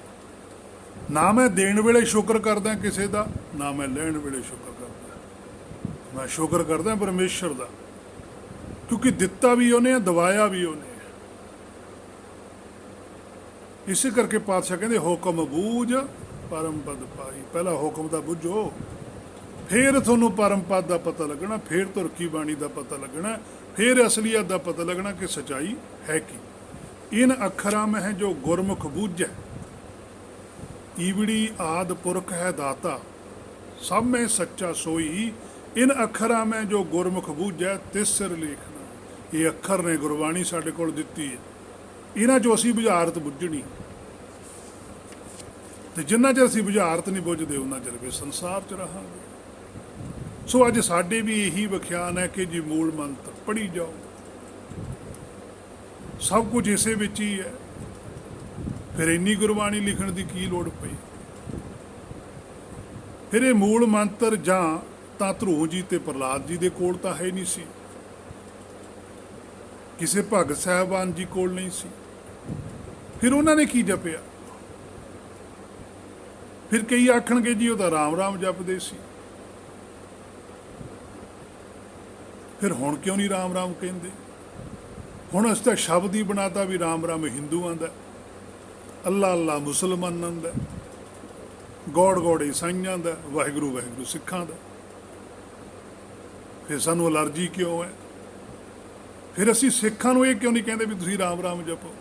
ਨਾ ਮੈਂ ਦੇਣ ਵੇਲੇ ਸ਼ੁਕਰ ਕਰਦਾ ਕਿਸੇ ਦਾ, ਨਾ ਮੈਂ ਲੈਣ ਵੇਲੇ ਸ਼ੁਕਰ ਕਰਦਾ। ਮੈਂ ਸ਼ੁਕਰ ਕਰਦਾ ਪਰਮੇਸ਼ਰ ਦਾ, ਕਿਉਂਕਿ ਦਿੱਤਾ ਵੀ ਉਹਨੇ, ਦਵਾਇਆ ਵੀ ਉਹਨੇ। ਇਸੇ ਕਰਕੇ ਪਾਤਸ਼ਾਹ ਕਹਿੰਦੇ ਹੁਕਮ ਬੂਝ ਪਰਮ ਪਦ ਪਾਈ। ਪਹਿਲਾਂ ਹੁਕਮ ਦਾ ਬੁੱਝੋ, ਫਿਰ ਤੁਹਾਨੂੰ ਪਰਮ ਪਦ ਦਾ ਪਤਾ ਲੱਗਣਾ, ਫਿਰ ਤੁਰਕੀ ਬਾਣੀ ਦਾ ਪਤਾ ਲੱਗਣਾ, ਫਿਰ ਅਸਲੀਅਤ ਦਾ ਪਤਾ ਲੱਗਣਾ ਕਿ ਸੱਚਾਈ ਹੈ ਕੀ। ਇਨ ਅੱਖਰਾਂ ਮੈਂ ਹੈ ਜੋ ਗੁਰਮੁਖ ਬੂਝੈ, ਈਵੜੀ ਆਦ ਪੁਰਖ ਹੈ ਦਾਤਾ, ਸਭ ਮੈਂ ਸੱਚਾ ਸੋਈ। ਇਨ ਅੱਖਰਾਂ ਮੈਂ ਜੋ ਗੁਰਮੁਖ ਬੂਝੈ ਤਿਸ ਸਿਰ ਲੇਖਣਾ। ਇਹ ਅੱਖਰ ਨੇ ਗੁਰਬਾਣੀ ਸਾਡੇ ਕੋਲ ਦਿੱਤੀ ਹੈ, ਇਹਨਾਂ 'ਚੋਂ ਅਸੀਂ ਬੁਝਾਰਤ ਬੁੱਝਣੀ, ਤੇ ਜਿੰਨਾ ਚਿਰ ਅਸੀਂ ਬੁਝਾਰਤ ਨਹੀਂ ਬੁੱਝਦੇ ਉਹਨਾਂ ਚਿਰ ਵੀ ਸੰਸਾਰ 'ਚ ਰਹਾਂਗੇ। ਸੋ ਅੱਜ ਸਾਡੇ ਵੀ ਇਹੀ ਵਿਖਿਆਨ ਹੈ ਕਿ ਜੀ ਮੂਲ ਮੰਤਰ ਪੜ੍ਹੀ ਜਾਓ, ਸਭ ਕੁਝ ਇਸੇ ਵਿੱਚ ਹੀ ਹੈ। ਫਿਰ ਇੰਨੀ ਗੁਰਬਾਣੀ ਲਿਖਣ ਦੀ ਕੀ ਲੋੜ ਪਈ? ਫਿਰ ਇਹ ਮੂਲ ਮੰਤਰ ਜਾਂ ਤਾਂ ਧਰੂਹ ਜੀ ਤੇ ਪ੍ਰਹਲਾਦ ਜੀ ਦੇ ਕੋਲ ਤਾਂ ਹੈ ਨਹੀਂ ਸੀ, ਕਿਸੇ ਭਗਤ ਸਾਹਿਬਾਨ ਜੀ ਕੋਲ ਨਹੀਂ ਸੀ। ਫਿਰ ਉਹਨਾਂ ਨੇ ਕੀ ਜਪਿਆ? ਫਿਰ ਕਈ ਆਖਣਗੇ ਜੀ ਉਹ ਤਾਂ ਰਾਮ ਰਾਮ ਜਪਦੇ ਸੀ। ਫਿਰ ਹੁਣ ਕਿਉਂ ਨਹੀਂ ਰਾਮ ਰਾਮ ਕਹਿੰਦੇ? ਹੁਣ ਅਸੀਂ ਤਾਂ ਸ਼ਬਦ ਹੀ ਬਣਾਤਾ ਵੀ ਰਾਮ ਰਾਮ ਹਿੰਦੂਆਂ ਦਾ, ਅੱਲਾ ਅੱਲਾ ਮੁਸਲਮਾਨਾਂ ਦਾ, ਗੋਡ ਗੋਡ ਈਸਾਈਆਂ ਦਾ, ਵਾਹਿਗੁਰੂ ਵਾਹਿਗੁਰੂ ਸਿੱਖਾਂ ਦਾ। ਫਿਰ ਸਾਨੂੰ ਅਲਰਜੀ ਕਿਉਂ ਹੈ? ਫਿਰ ਅਸੀਂ ਸਿੱਖਾਂ ਨੂੰ ਇਹ ਕਿਉਂ ਨਹੀਂ ਕਹਿੰਦੇ ਵੀ ਤੁਸੀਂ ਰਾਮ ਰਾਮ ਜਪੋ?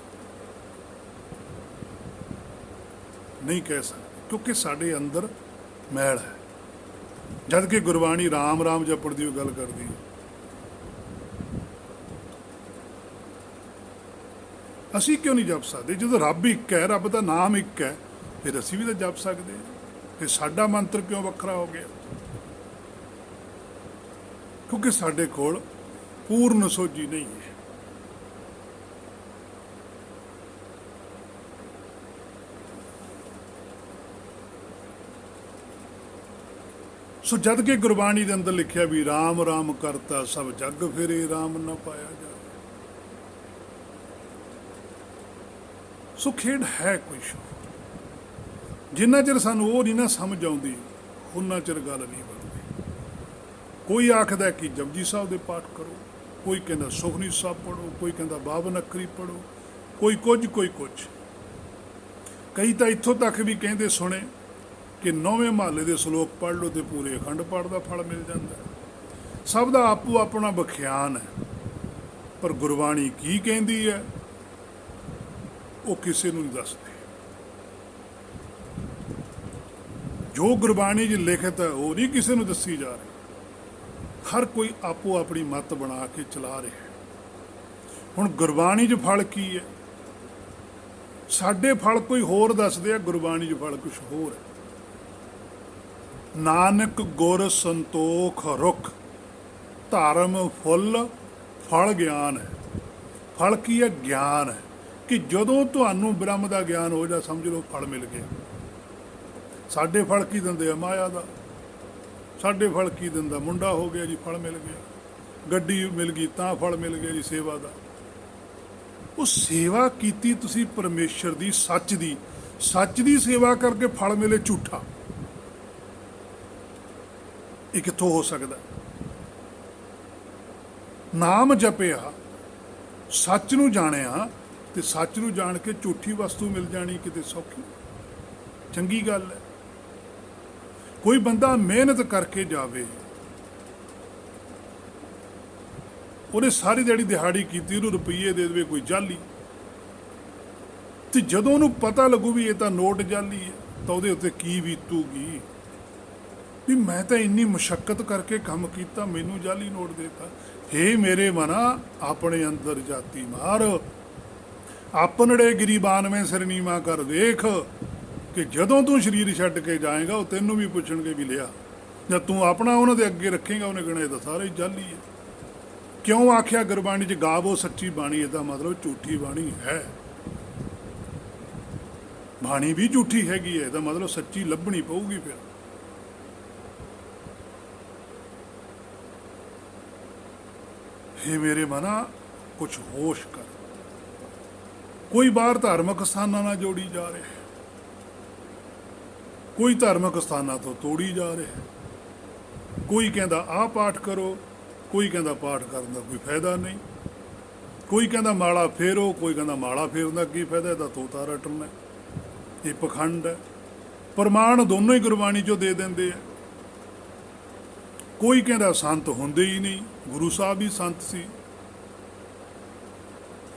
ਨਹੀਂ ਕਹਿ ਸਕਦੇ, ਕਿਉਂਕਿ ਸਾਡੇ ਅੰਦਰ ਮੈਲ ਹੈ। ਜਦ ਕਿ ਗੁਰਬਾਣੀ ਰਾਮ ਰਾਮ ਜਪਣ ਦੀ ਗੱਲ ਕਰਦੀ ਹੈ। ਅਸੀਂ ਕਿਉਂ ਨਹੀਂ ਜਪ ਸਕਦੇ? ਜਦੋਂ ਰੱਬ ਇੱਕ ਹੈ, ਰੱਬ ਦਾ ਨਾਮ ਇੱਕ ਹੈ, ਫਿਰ ਅਸੀਂ ਵੀ ਤਾਂ ਜਪ ਸਕਦੇ ਹਾਂ। ਫਿਰ ਸਾਡਾ ਮੰਤਰ ਕਿਉਂ ਵੱਖਰਾ ਹੋ ਗਿਆ? ਕਿਉਂਕਿ ਸਾਡੇ ਕੋਲ ਪੂਰਨ ਸੋਝੀ ਨਹੀਂ ਹੈ। ਸੋ ਜਦ ਕਿ ਗੁਰਬਾਣੀ ਦੇ ਅੰਦਰ ਲਿਖਿਆ ਵੀ ਰਾਮ ਰਾਮ ਕਰਤਾ ਸਭ ਜਗ ਫਿਰੇ, ਰਾਮ ਨਾ ਪਾਇਆ ਜਾਵੇ। ਸੋ ਖੇਡ ਹੈ ਕੋਈ ਸ਼ੋ। ਜਿੰਨਾ ਚਿਰ ਸਾਨੂੰ ਉਹ ਨਹੀਂ ਨਾ ਸਮਝ ਆਉਂਦੀ, ਉਹਨਾਂ ਚਿਰ ਗੱਲ ਨਹੀਂ ਬਣਦੀ। ਕੋਈ ਆਖਦਾ ਕਿ ਜਪਜੀ ਸਾਹਿਬ ਦੇ ਪਾਠ ਕਰੋ, ਕੋਈ ਕਹਿੰਦਾ ਸੁਖਨੀ ਸਾਹਿਬ ਪੜ੍ਹੋ, ਕੋਈ ਕਹਿੰਦਾ ਬਾਵਨ ਅੱਖਰੀ ਪੜ੍ਹੋ, ਕੋਈ ਕੁਝ ਕੋਈ ਕੁਝ। ਕਈ ਤਾਂ ਇੱਥੋਂ ਤੱਕ ਵੀ ਕਹਿੰਦੇ ਸੁਣੇ ਕਿ 9ਵੇਂ ਮਹੱਲੇ ਦੇ ਸ਼ਲੋਕ ਪੜ੍ਹ ਲਓ ਤੇ ਪੂਰੇ ਅਖੰਡ ਪਾਠ ਦਾ ਫਲ ਮਿਲ ਜਾਂਦਾ ਹੈ। ਸਭ ਦਾ ਆਪੋ ਆਪਣਾ ਵਿਖਿਆਨ ਹੈ, ਪਰ ਗੁਰਬਾਣੀ ਕੀ ਕਹਿੰਦੀ ਹੈ ਉਹ ਕਿਸੇ ਨੂੰ ਨਹੀਂ ਦੱਸਦੀ। ਜੋ ਗੁਰਬਾਣੀ 'ਚ ਲਿਖਤ ਹੈ ਉਹ ਨਹੀਂ ਕਿਸੇ ਨੂੰ ਦੱਸੀ ਜਾ ਰਹੀ। ਹਰ ਕੋਈ ਆਪੋ ਆਪਣੀ ਮੱਤ ਬਣਾ ਕੇ ਚਲਾ ਰਿਹਾ। ਹੁਣ ਗੁਰਬਾਣੀ 'ਚ ਫਲ ਕੀ ਹੈ? ਸਾਡੇ ਫਲ ਕੋਈ ਹੋਰ ਦੱਸਦੇ ਆ, ਗੁਰਬਾਣੀ 'ਚ ਫਲ ਕੁਝ ਹੋਰ ਹੈ। ਨਾਨਕ ਗੁਰ ਸੰਤੋਖ ਰੁਖ, ਧਰਮ ਫੁੱਲ ਫਲ ਗਿਆਨ ਹੈ। ਫਲ ਕੀ ਹੈ? ਗਿਆਨ ਹੈ। ਕਿ ਜਦੋਂ ਤੁਹਾਨੂੰ ਬ੍ਰਹਮ ਦਾ ਗਿਆਨ ਹੋ ਜਾ, ਸਮਝ ਲਓ ਫਲ ਮਿਲ ਗਿਆ। ਸਾਡੇ ਫਲ ਕੀ ਦਿੰਦੇ ਆ? ਮਾਇਆ ਦਾ। ਸਾਡੇ ਫਲ ਕੀ ਦਿੰਦਾ? ਮੁੰਡਾ ਹੋ ਗਿਆ ਜੀ, ਫਲ ਮਿਲ ਗਿਆ। ਗੱਡੀ ਮਿਲ ਗਈ ਤਾਂ ਫਲ ਮਿਲ ਗਿਆ ਜੀ, ਸੇਵਾ ਦਾ। ਉਹ ਸੇਵਾ ਕੀਤੀ ਤੁਸੀਂ ਪਰਮੇਸ਼ਰ ਦੀ, ਸੱਚ ਦੀ ਸੇਵਾ ਕਰਕੇ ਫਲ ਮਿਲੇ ਝੂਠਾ, ਇਹ ਕਿੱਥੋਂ ਹੋ ਸਕਦਾ? ਨਾਮ ਜਪਿਆ, ਸੱਚ ਨੂੰ ਜਾਣਿਆ, ਤੇ ਸੱਚ ਨੂੰ ਜਾਣ ਕੇ ਝੂਠੀ ਵਸਤੂ ਮਿਲ ਜਾਣੀ ਕਿਤੇ ਸੌਖੀ ਚੰਗੀ ਗੱਲ ਹੈ। ਕੋਈ ਬੰਦਾ ਮਿਹਨਤ ਕਰਕੇ ਜਾਵੇ, ਉਹਨੇ ਸਾਰੀ ਦਿਹਾੜੀ ਕੀਤੀ, ਉਹਨੂੰ ਰੁਪਈਏ ਦੇ ਦੇਵੇ ਕੋਈ ਜਾਲੀ, ਤੇ ਜਦੋਂ ਉਹਨੂੰ ਪਤਾ ਲੱਗੂ ਵੀ ਇਹ ਤਾਂ ਨੋਟ ਜਾਲੀ ਹੈ, ਤਾਂ ਉਹਦੇ ਉੱਤੇ ਕੀ ਬੀਤੂਗੀ ਵੀ ਮੈਂ ਤਾਂ ਇੰਨੀ ਮੁਸ਼ੱਕਤ ਕਰਕੇ ਕੰਮ ਕੀਤਾ, ਮੈਨੂੰ ਜਾਲੀ ਨੋਟ ਦੇਤਾ। ਹੇ ਮੇਰੇ ਮਨਾ, ਆਪਣੇ ਅੰਦਰ ਜਾਤੀ ਮਾਰ, ਆਪਨੜੇ ਗਰੀਬਾਨ ਮੈਂ ਸਿਰ ਨੀਵਾਂ ਕਰ ਵੇਖ, ਕਿ ਜਦੋਂ ਤੂੰ ਸਰੀਰ ਛੱਡ ਕੇ ਜਾਏਗਾ ਉਹ ਤੈਨੂੰ ਵੀ ਪੁੱਛਣਗੇ ਵੀ ਲਿਆ। ਜਦ ਤੂੰ ਆਪਣਾ ਉਹਨਾਂ ਦੇ ਅੱਗੇ ਰੱਖੇਗਾ, ਉਹਨੇ ਕਹਿਣਾ ਇਹ ਤਾਂ ਸਾਰੇ ਜਾਲੀ ਹੈ। ਕਿਉਂ ਆਖਿਆ ਗੁਰਬਾਣੀ 'ਚ ਗਾਵੋ ਸੱਚੀ ਬਾਣੀ? ਇਹਦਾ ਮਤਲਬ ਝੂਠੀ ਬਾਣੀ ਹੈ। ਬਾਣੀ ਵੀ ਝੂਠੀ ਹੈਗੀ ਹੈ, ਇਹਦਾ ਮਤਲਬ ਸੱਚੀ ਲੱਭਣੀ ਪਊਗੀ। ਫਿਰ ਹੇ ਮੇਰੇ ਮਨਾ, ਕੁਛ ਹੋਸ਼ ਕਰ। ਕੋਈ ਬਾਹਰ ਧਾਰਮਿਕ ਸਥਾਨਾਂ ਨਾਲ ਜੋੜੀ ਜਾ ਰਿਹਾ, ਕੋਈ ਧਾਰਮਿਕ ਸਥਾਨਾਂ ਤੋਂ ਤੋੜੀ ਜਾ ਰਿਹਾ। ਕੋਈ ਕਹਿੰਦਾ ਆਹ ਪਾਠ ਕਰੋ, ਕੋਈ ਕਹਿੰਦਾ ਪਾਠ ਕਰਨ ਦਾ ਕੋਈ ਫਾਇਦਾ ਨਹੀਂ, ਕੋਈ ਕਹਿੰਦਾ ਮਾਲਾ ਫੇਰੋ, ਕੋਈ ਕਹਿੰਦਾ ਮਾਲਾ ਫੇਰਨ ਦਾ ਕੀ ਫਾਇਦਾ, ਇਹਦਾ ਤੋਤਾ ਰਟਣਾ। ਇਹ ਪਖੰਡ ਹੈ। ਪ੍ਰਮਾਣ ਦੋਨੋਂ ਹੀ ਗੁਰਬਾਣੀ 'ਚੋਂ ਦੇ ਦਿੰਦੇ ਆ। ਕੋਈ ਕਹਿੰਦਾ ਸੰਤ ਹੁੰਦੇ ਹੀ ਨਹੀਂ, ਗੁਰੂ ਸਾਹਿਬ ਵੀ ਸੰਤ ਸੀ।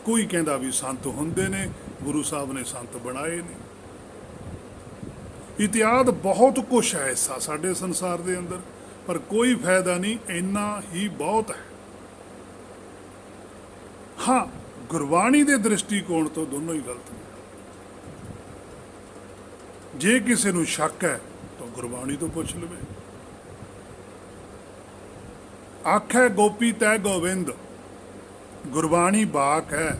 ਕੋਈ ਕਹਿੰਦਾ ਵੀ ਸੰਤ ਹੁੰਦੇ ਨੇ, ਗੁਰੂ ਸਾਹਿਬ ਨੇ ਸੰਤ ਬਣਾਏ ਨੇ। ਇਤਿਹਾਸ ਬਹੁਤ ਕੁਛ ਹੈ ਐਸਾ ਸਾਡੇ ਸੰਸਾਰ ਦੇ ਅੰਦਰ, ਪਰ ਕੋਈ ਫਾਇਦਾ ਨਹੀਂ, ਇੰਨਾ ਹੀ ਬਹੁਤ ਹੈ। ਹਾਂ, ਗੁਰਬਾਣੀ ਦੇ ਦ੍ਰਿਸ਼ਟੀਕੋਣ ਤੋਂ ਦੋਨੋਂ ਹੀ ਗਲਤ ਨੇ। ਜੇ ਕਿਸੇ ਨੂੰ ਸ਼ੱਕ ਹੈ ਤਾਂ ਗੁਰਬਾਣੀ ਤੋਂ ਪੁੱਛ ਲਵੇ। ਆਖੈ ਗੋਪੀ ਤੈ ਗੋਬਿੰਦ, ਗੁਰਬਾਣੀ ਬਾਕ ਹੈ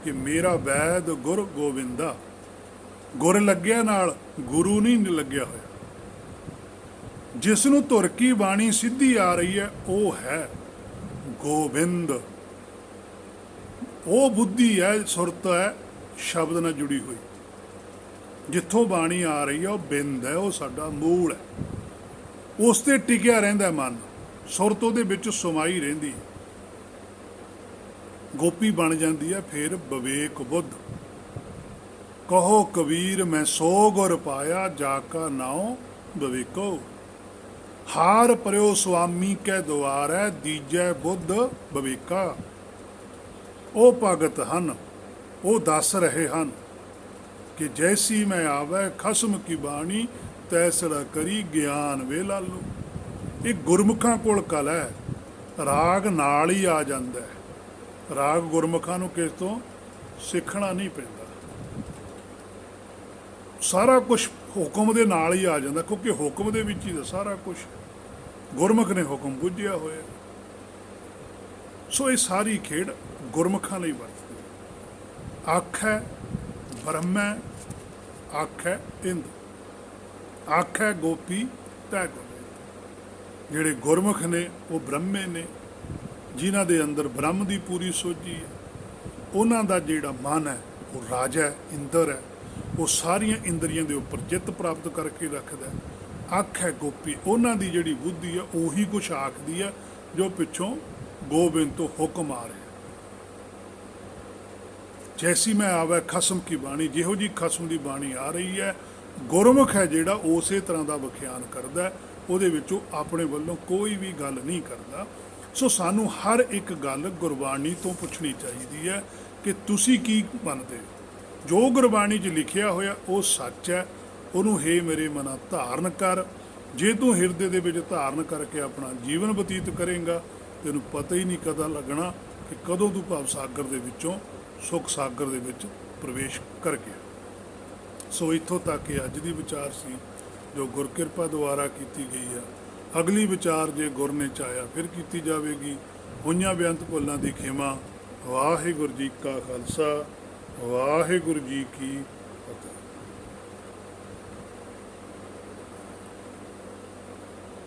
ਕਿ ਮੇਰਾ ਵੈਦ ਗੁਰ ਗੋਬਿੰਦਾ। ਗੁਰ ਲੱਗਿਆ ਨਾਲ, ਗੁਰੂ ਨਹੀਂ ਲੱਗਿਆ ਹੋਇਆ। ਜਿਸ ਨੂੰ ਧੁਰ ਕੀ ਬਾਣੀ ਸਿੱਧੀ ਆ ਰਹੀ ਹੈ ਉਹ ਹੈ ਗੋਬਿੰਦ। ਉਹ ਬੁੱਧੀ ਹੈ, ਸੁਰਤ ਹੈ, ਸ਼ਬਦ ਨਾਲ ਜੁੜੀ ਹੋਈ। ਜਿੱਥੋਂ ਬਾਣੀ ਆ ਰਹੀ ਹੈ ਉਹ ਬਿੰਦ ਹੈ, ਉਹ ਸਾਡਾ ਮੂਲ ਹੈ। ਉਸ ਤੇ ਟਿਕਿਆ ਰਹਿੰਦਾ ਮਨ, ਸੁਰਤ ਉਹਦੇ ਵਿੱਚ ਸਮਾਈ ਰਹਿੰਦੀ। ਗੋਪੀ ਬਣ ਜਾਂਦੀ ਹੈ ਫਿਰ ਵਿਵੇਕ ਬੁੱਧ। ਕਹੋ ਕਬੀਰ ਮੈਂ ਸੋ ਗੁਰ ਪਾਇਆ, ਜਾ ਕਾ ਨਾਉ ਵਿਵੇਕੋ। ਹਾਰ ਪਰਿਓ ਸੁਆਮੀ ਕੈ ਦੁਆਰੈ, ਦੀਜੈ ਬੁੱਧ ਵਿਵੇਕਾ। ਉਹ ਭਗਤ ਹਨ, ਉਹ ਦੱਸ ਰਹੇ ਹਨ ਕਿ ਜੈਸੀ ਮੈਂ ਆਵੈ ਖਸਮ ਕੀ ਬਾਣੀ, ਤੈਸੜਾ ਕਰੀ ਗਿਆਨ ਵੇ ਲਾਲੂ। ਇਹ ਗੁਰਮੁਖਾਂ ਕੋਲ ਕਲਾ ਹੈ, ਰਾਗ ਨਾਲ ਹੀ ਆ ਜਾਂਦਾ ਹੈ। ਰਾਗ ਗੁਰਮੁਖਾਂ ਨੂੰ ਕਿਸ ਤੋਂ ਸਿੱਖਣਾ ਨਹੀਂ ਪੈਂਦਾ, ਸਾਰਾ ਕੁਝ ਹੁਕਮ ਦੇ ਨਾਲ ਹੀ ਆ ਜਾਂਦਾ, ਕਿਉਂਕਿ ਹੁਕਮ ਦੇ ਵਿੱਚ ਹੀ ਤਾਂ ਸਾਰਾ ਕੁਝ ਗੁਰਮੁਖ ਨੇ ਹੁਕਮ ਬੁੱਝਿਆ ਹੋਇਆ। ਸੋ ਇਹ ਸਾਰੀ ਖੇਡ ਗੁਰਮੁਖਾਂ ਲਈ ਵਰਤਦੀ। ਆਖੈ ਬ੍ਰਹਮੈ, ਆਖੈ ਇੰਦ, ਆਖੈ ਗੋਪੀ ਤੈ ਗੋਬਿੰਦ। ਜਿਹੜੇ ਗੁਰਮੁਖ ਨੇ ਉਹ ਬ੍ਰਹਮੇ ਨੇ, ਜਿਨ੍ਹਾਂ ਦੇ ਅੰਦਰ ਬ੍ਰਹਮ ਦੀ ਪੂਰੀ ਸੋਝੀ ਹੈ। ਉਹਨਾਂ ਦਾ ਜਿਹੜਾ ਮਨ ਹੈ ਉਹ ਰਾਜਾ ਹੈ, ਇੰਦਰ ਹੈ। ਉਹ ਸਾਰੀਆਂ ਇੰਦਰੀਆਂ ਦੇ ਉੱਪਰ ਜਿੱਤ ਪ੍ਰਾਪਤ ਕਰਕੇ ਰੱਖਦਾ। ਆਖੈ ਗੋਪੀ, ਉਹਨਾਂ ਦੀ ਜਿਹੜੀ ਬੁੱਧੀ ਹੈ ਉਹੀ ਕੁਛ ਆਖਦੀ ਹੈ ਜੋ ਪਿੱਛੋਂ ਗੋਬਿੰਦ ਤੋਂ ਹੁਕਮ ਆ ਰਿਹਾ। ਜੈਸੀ ਮੈਂ ਆਵੈ ਖਸਮ ਕੀ ਬਾਣੀ, ਜਿਹੋ ਜੀ ਖਸਮ ਦੀ ਬਾਣੀ ਆ ਰਹੀ ਹੈ, ਗੁਰਮੁਖ ਹੈ ਜਿਹੜਾ ਉਸੇ ਤਰ੍ਹਾਂ ਦਾ ਵਿਖਿਆਨ ਕਰਦਾ ਹੈ, ਉਹਦੇ ਵਿੱਚੋਂ ਆਪਣੇ ਵੱਲੋਂ ਕੋਈ ਵੀ ਗੱਲ ਨਹੀਂ ਕਰਦਾ। ਸੋ ਸਾਨੂੰ ਹਰ ਇੱਕ ਗੱਲ ਗੁਰਬਾਣੀ ਤੋਂ ਪੁੱਛਣੀ ਚਾਹੀਦੀ ਹੈ ਕਿ ਤੁਸੀਂ ਕੀ ਮੰਨਦੇ ਹੋ। ਜੋ ਗੁਰਬਾਣੀ 'ਚ ਲਿਖਿਆ ਹੋਇਆ ਉਹ ਸੱਚ ਹੈ, ਉਹਨੂੰ ਹੇ ਮੇਰੇ ਮਨਾ ਧਾਰਨ ਕਰ। ਜੇ ਤੂੰ ਹਿਰਦੇ ਦੇ ਵਿੱਚ ਧਾਰਨ ਕਰਕੇ ਆਪਣਾ ਜੀਵਨ ਬਤੀਤ ਕਰੇਂਗਾ, ਤੈਨੂੰ ਪਤਾ ਹੀ ਨਹੀਂ ਕਦਾ ਲੱਗਣਾ ਕਿ ਕਦੋਂ ਤੂੰ ਭਵ ਸਾਗਰ ਦੇ ਵਿੱਚੋਂ ਸੁਖ ਸਾਗਰ ਦੇ ਵਿੱਚ ਪ੍ਰਵੇਸ਼ ਕਰ ਗਿਆ। ਸੋ ਇੱਥੋਂ ਤੱਕ ਇਹ ਅੱਜ ਦੀ ਵਿਚਾਰ ਸੀ ਜੋ ਗੁਰਕਿਰਪਾ ਦੁਆਰਾ ਕੀਤੀ ਗਈ ਆ। ਅਗਲੀ ਵਿਚਾਰ ਜੇ ਗੁਰ ਨੇ ਚਾਹਿਆ ਫਿਰ ਕੀਤੀ ਜਾਵੇਗੀ। ਹੋਈਆਂ ਬੇਅੰਤ ਭੁੱਲਾਂ ਦੀ ਖਿਮਾ। ਵਾਹਿਗੁਰੂ ਜੀ ਕਾ ਖਾਲਸਾ, ਵਾਹਿਗੁਰੂ ਜੀ ਕੀ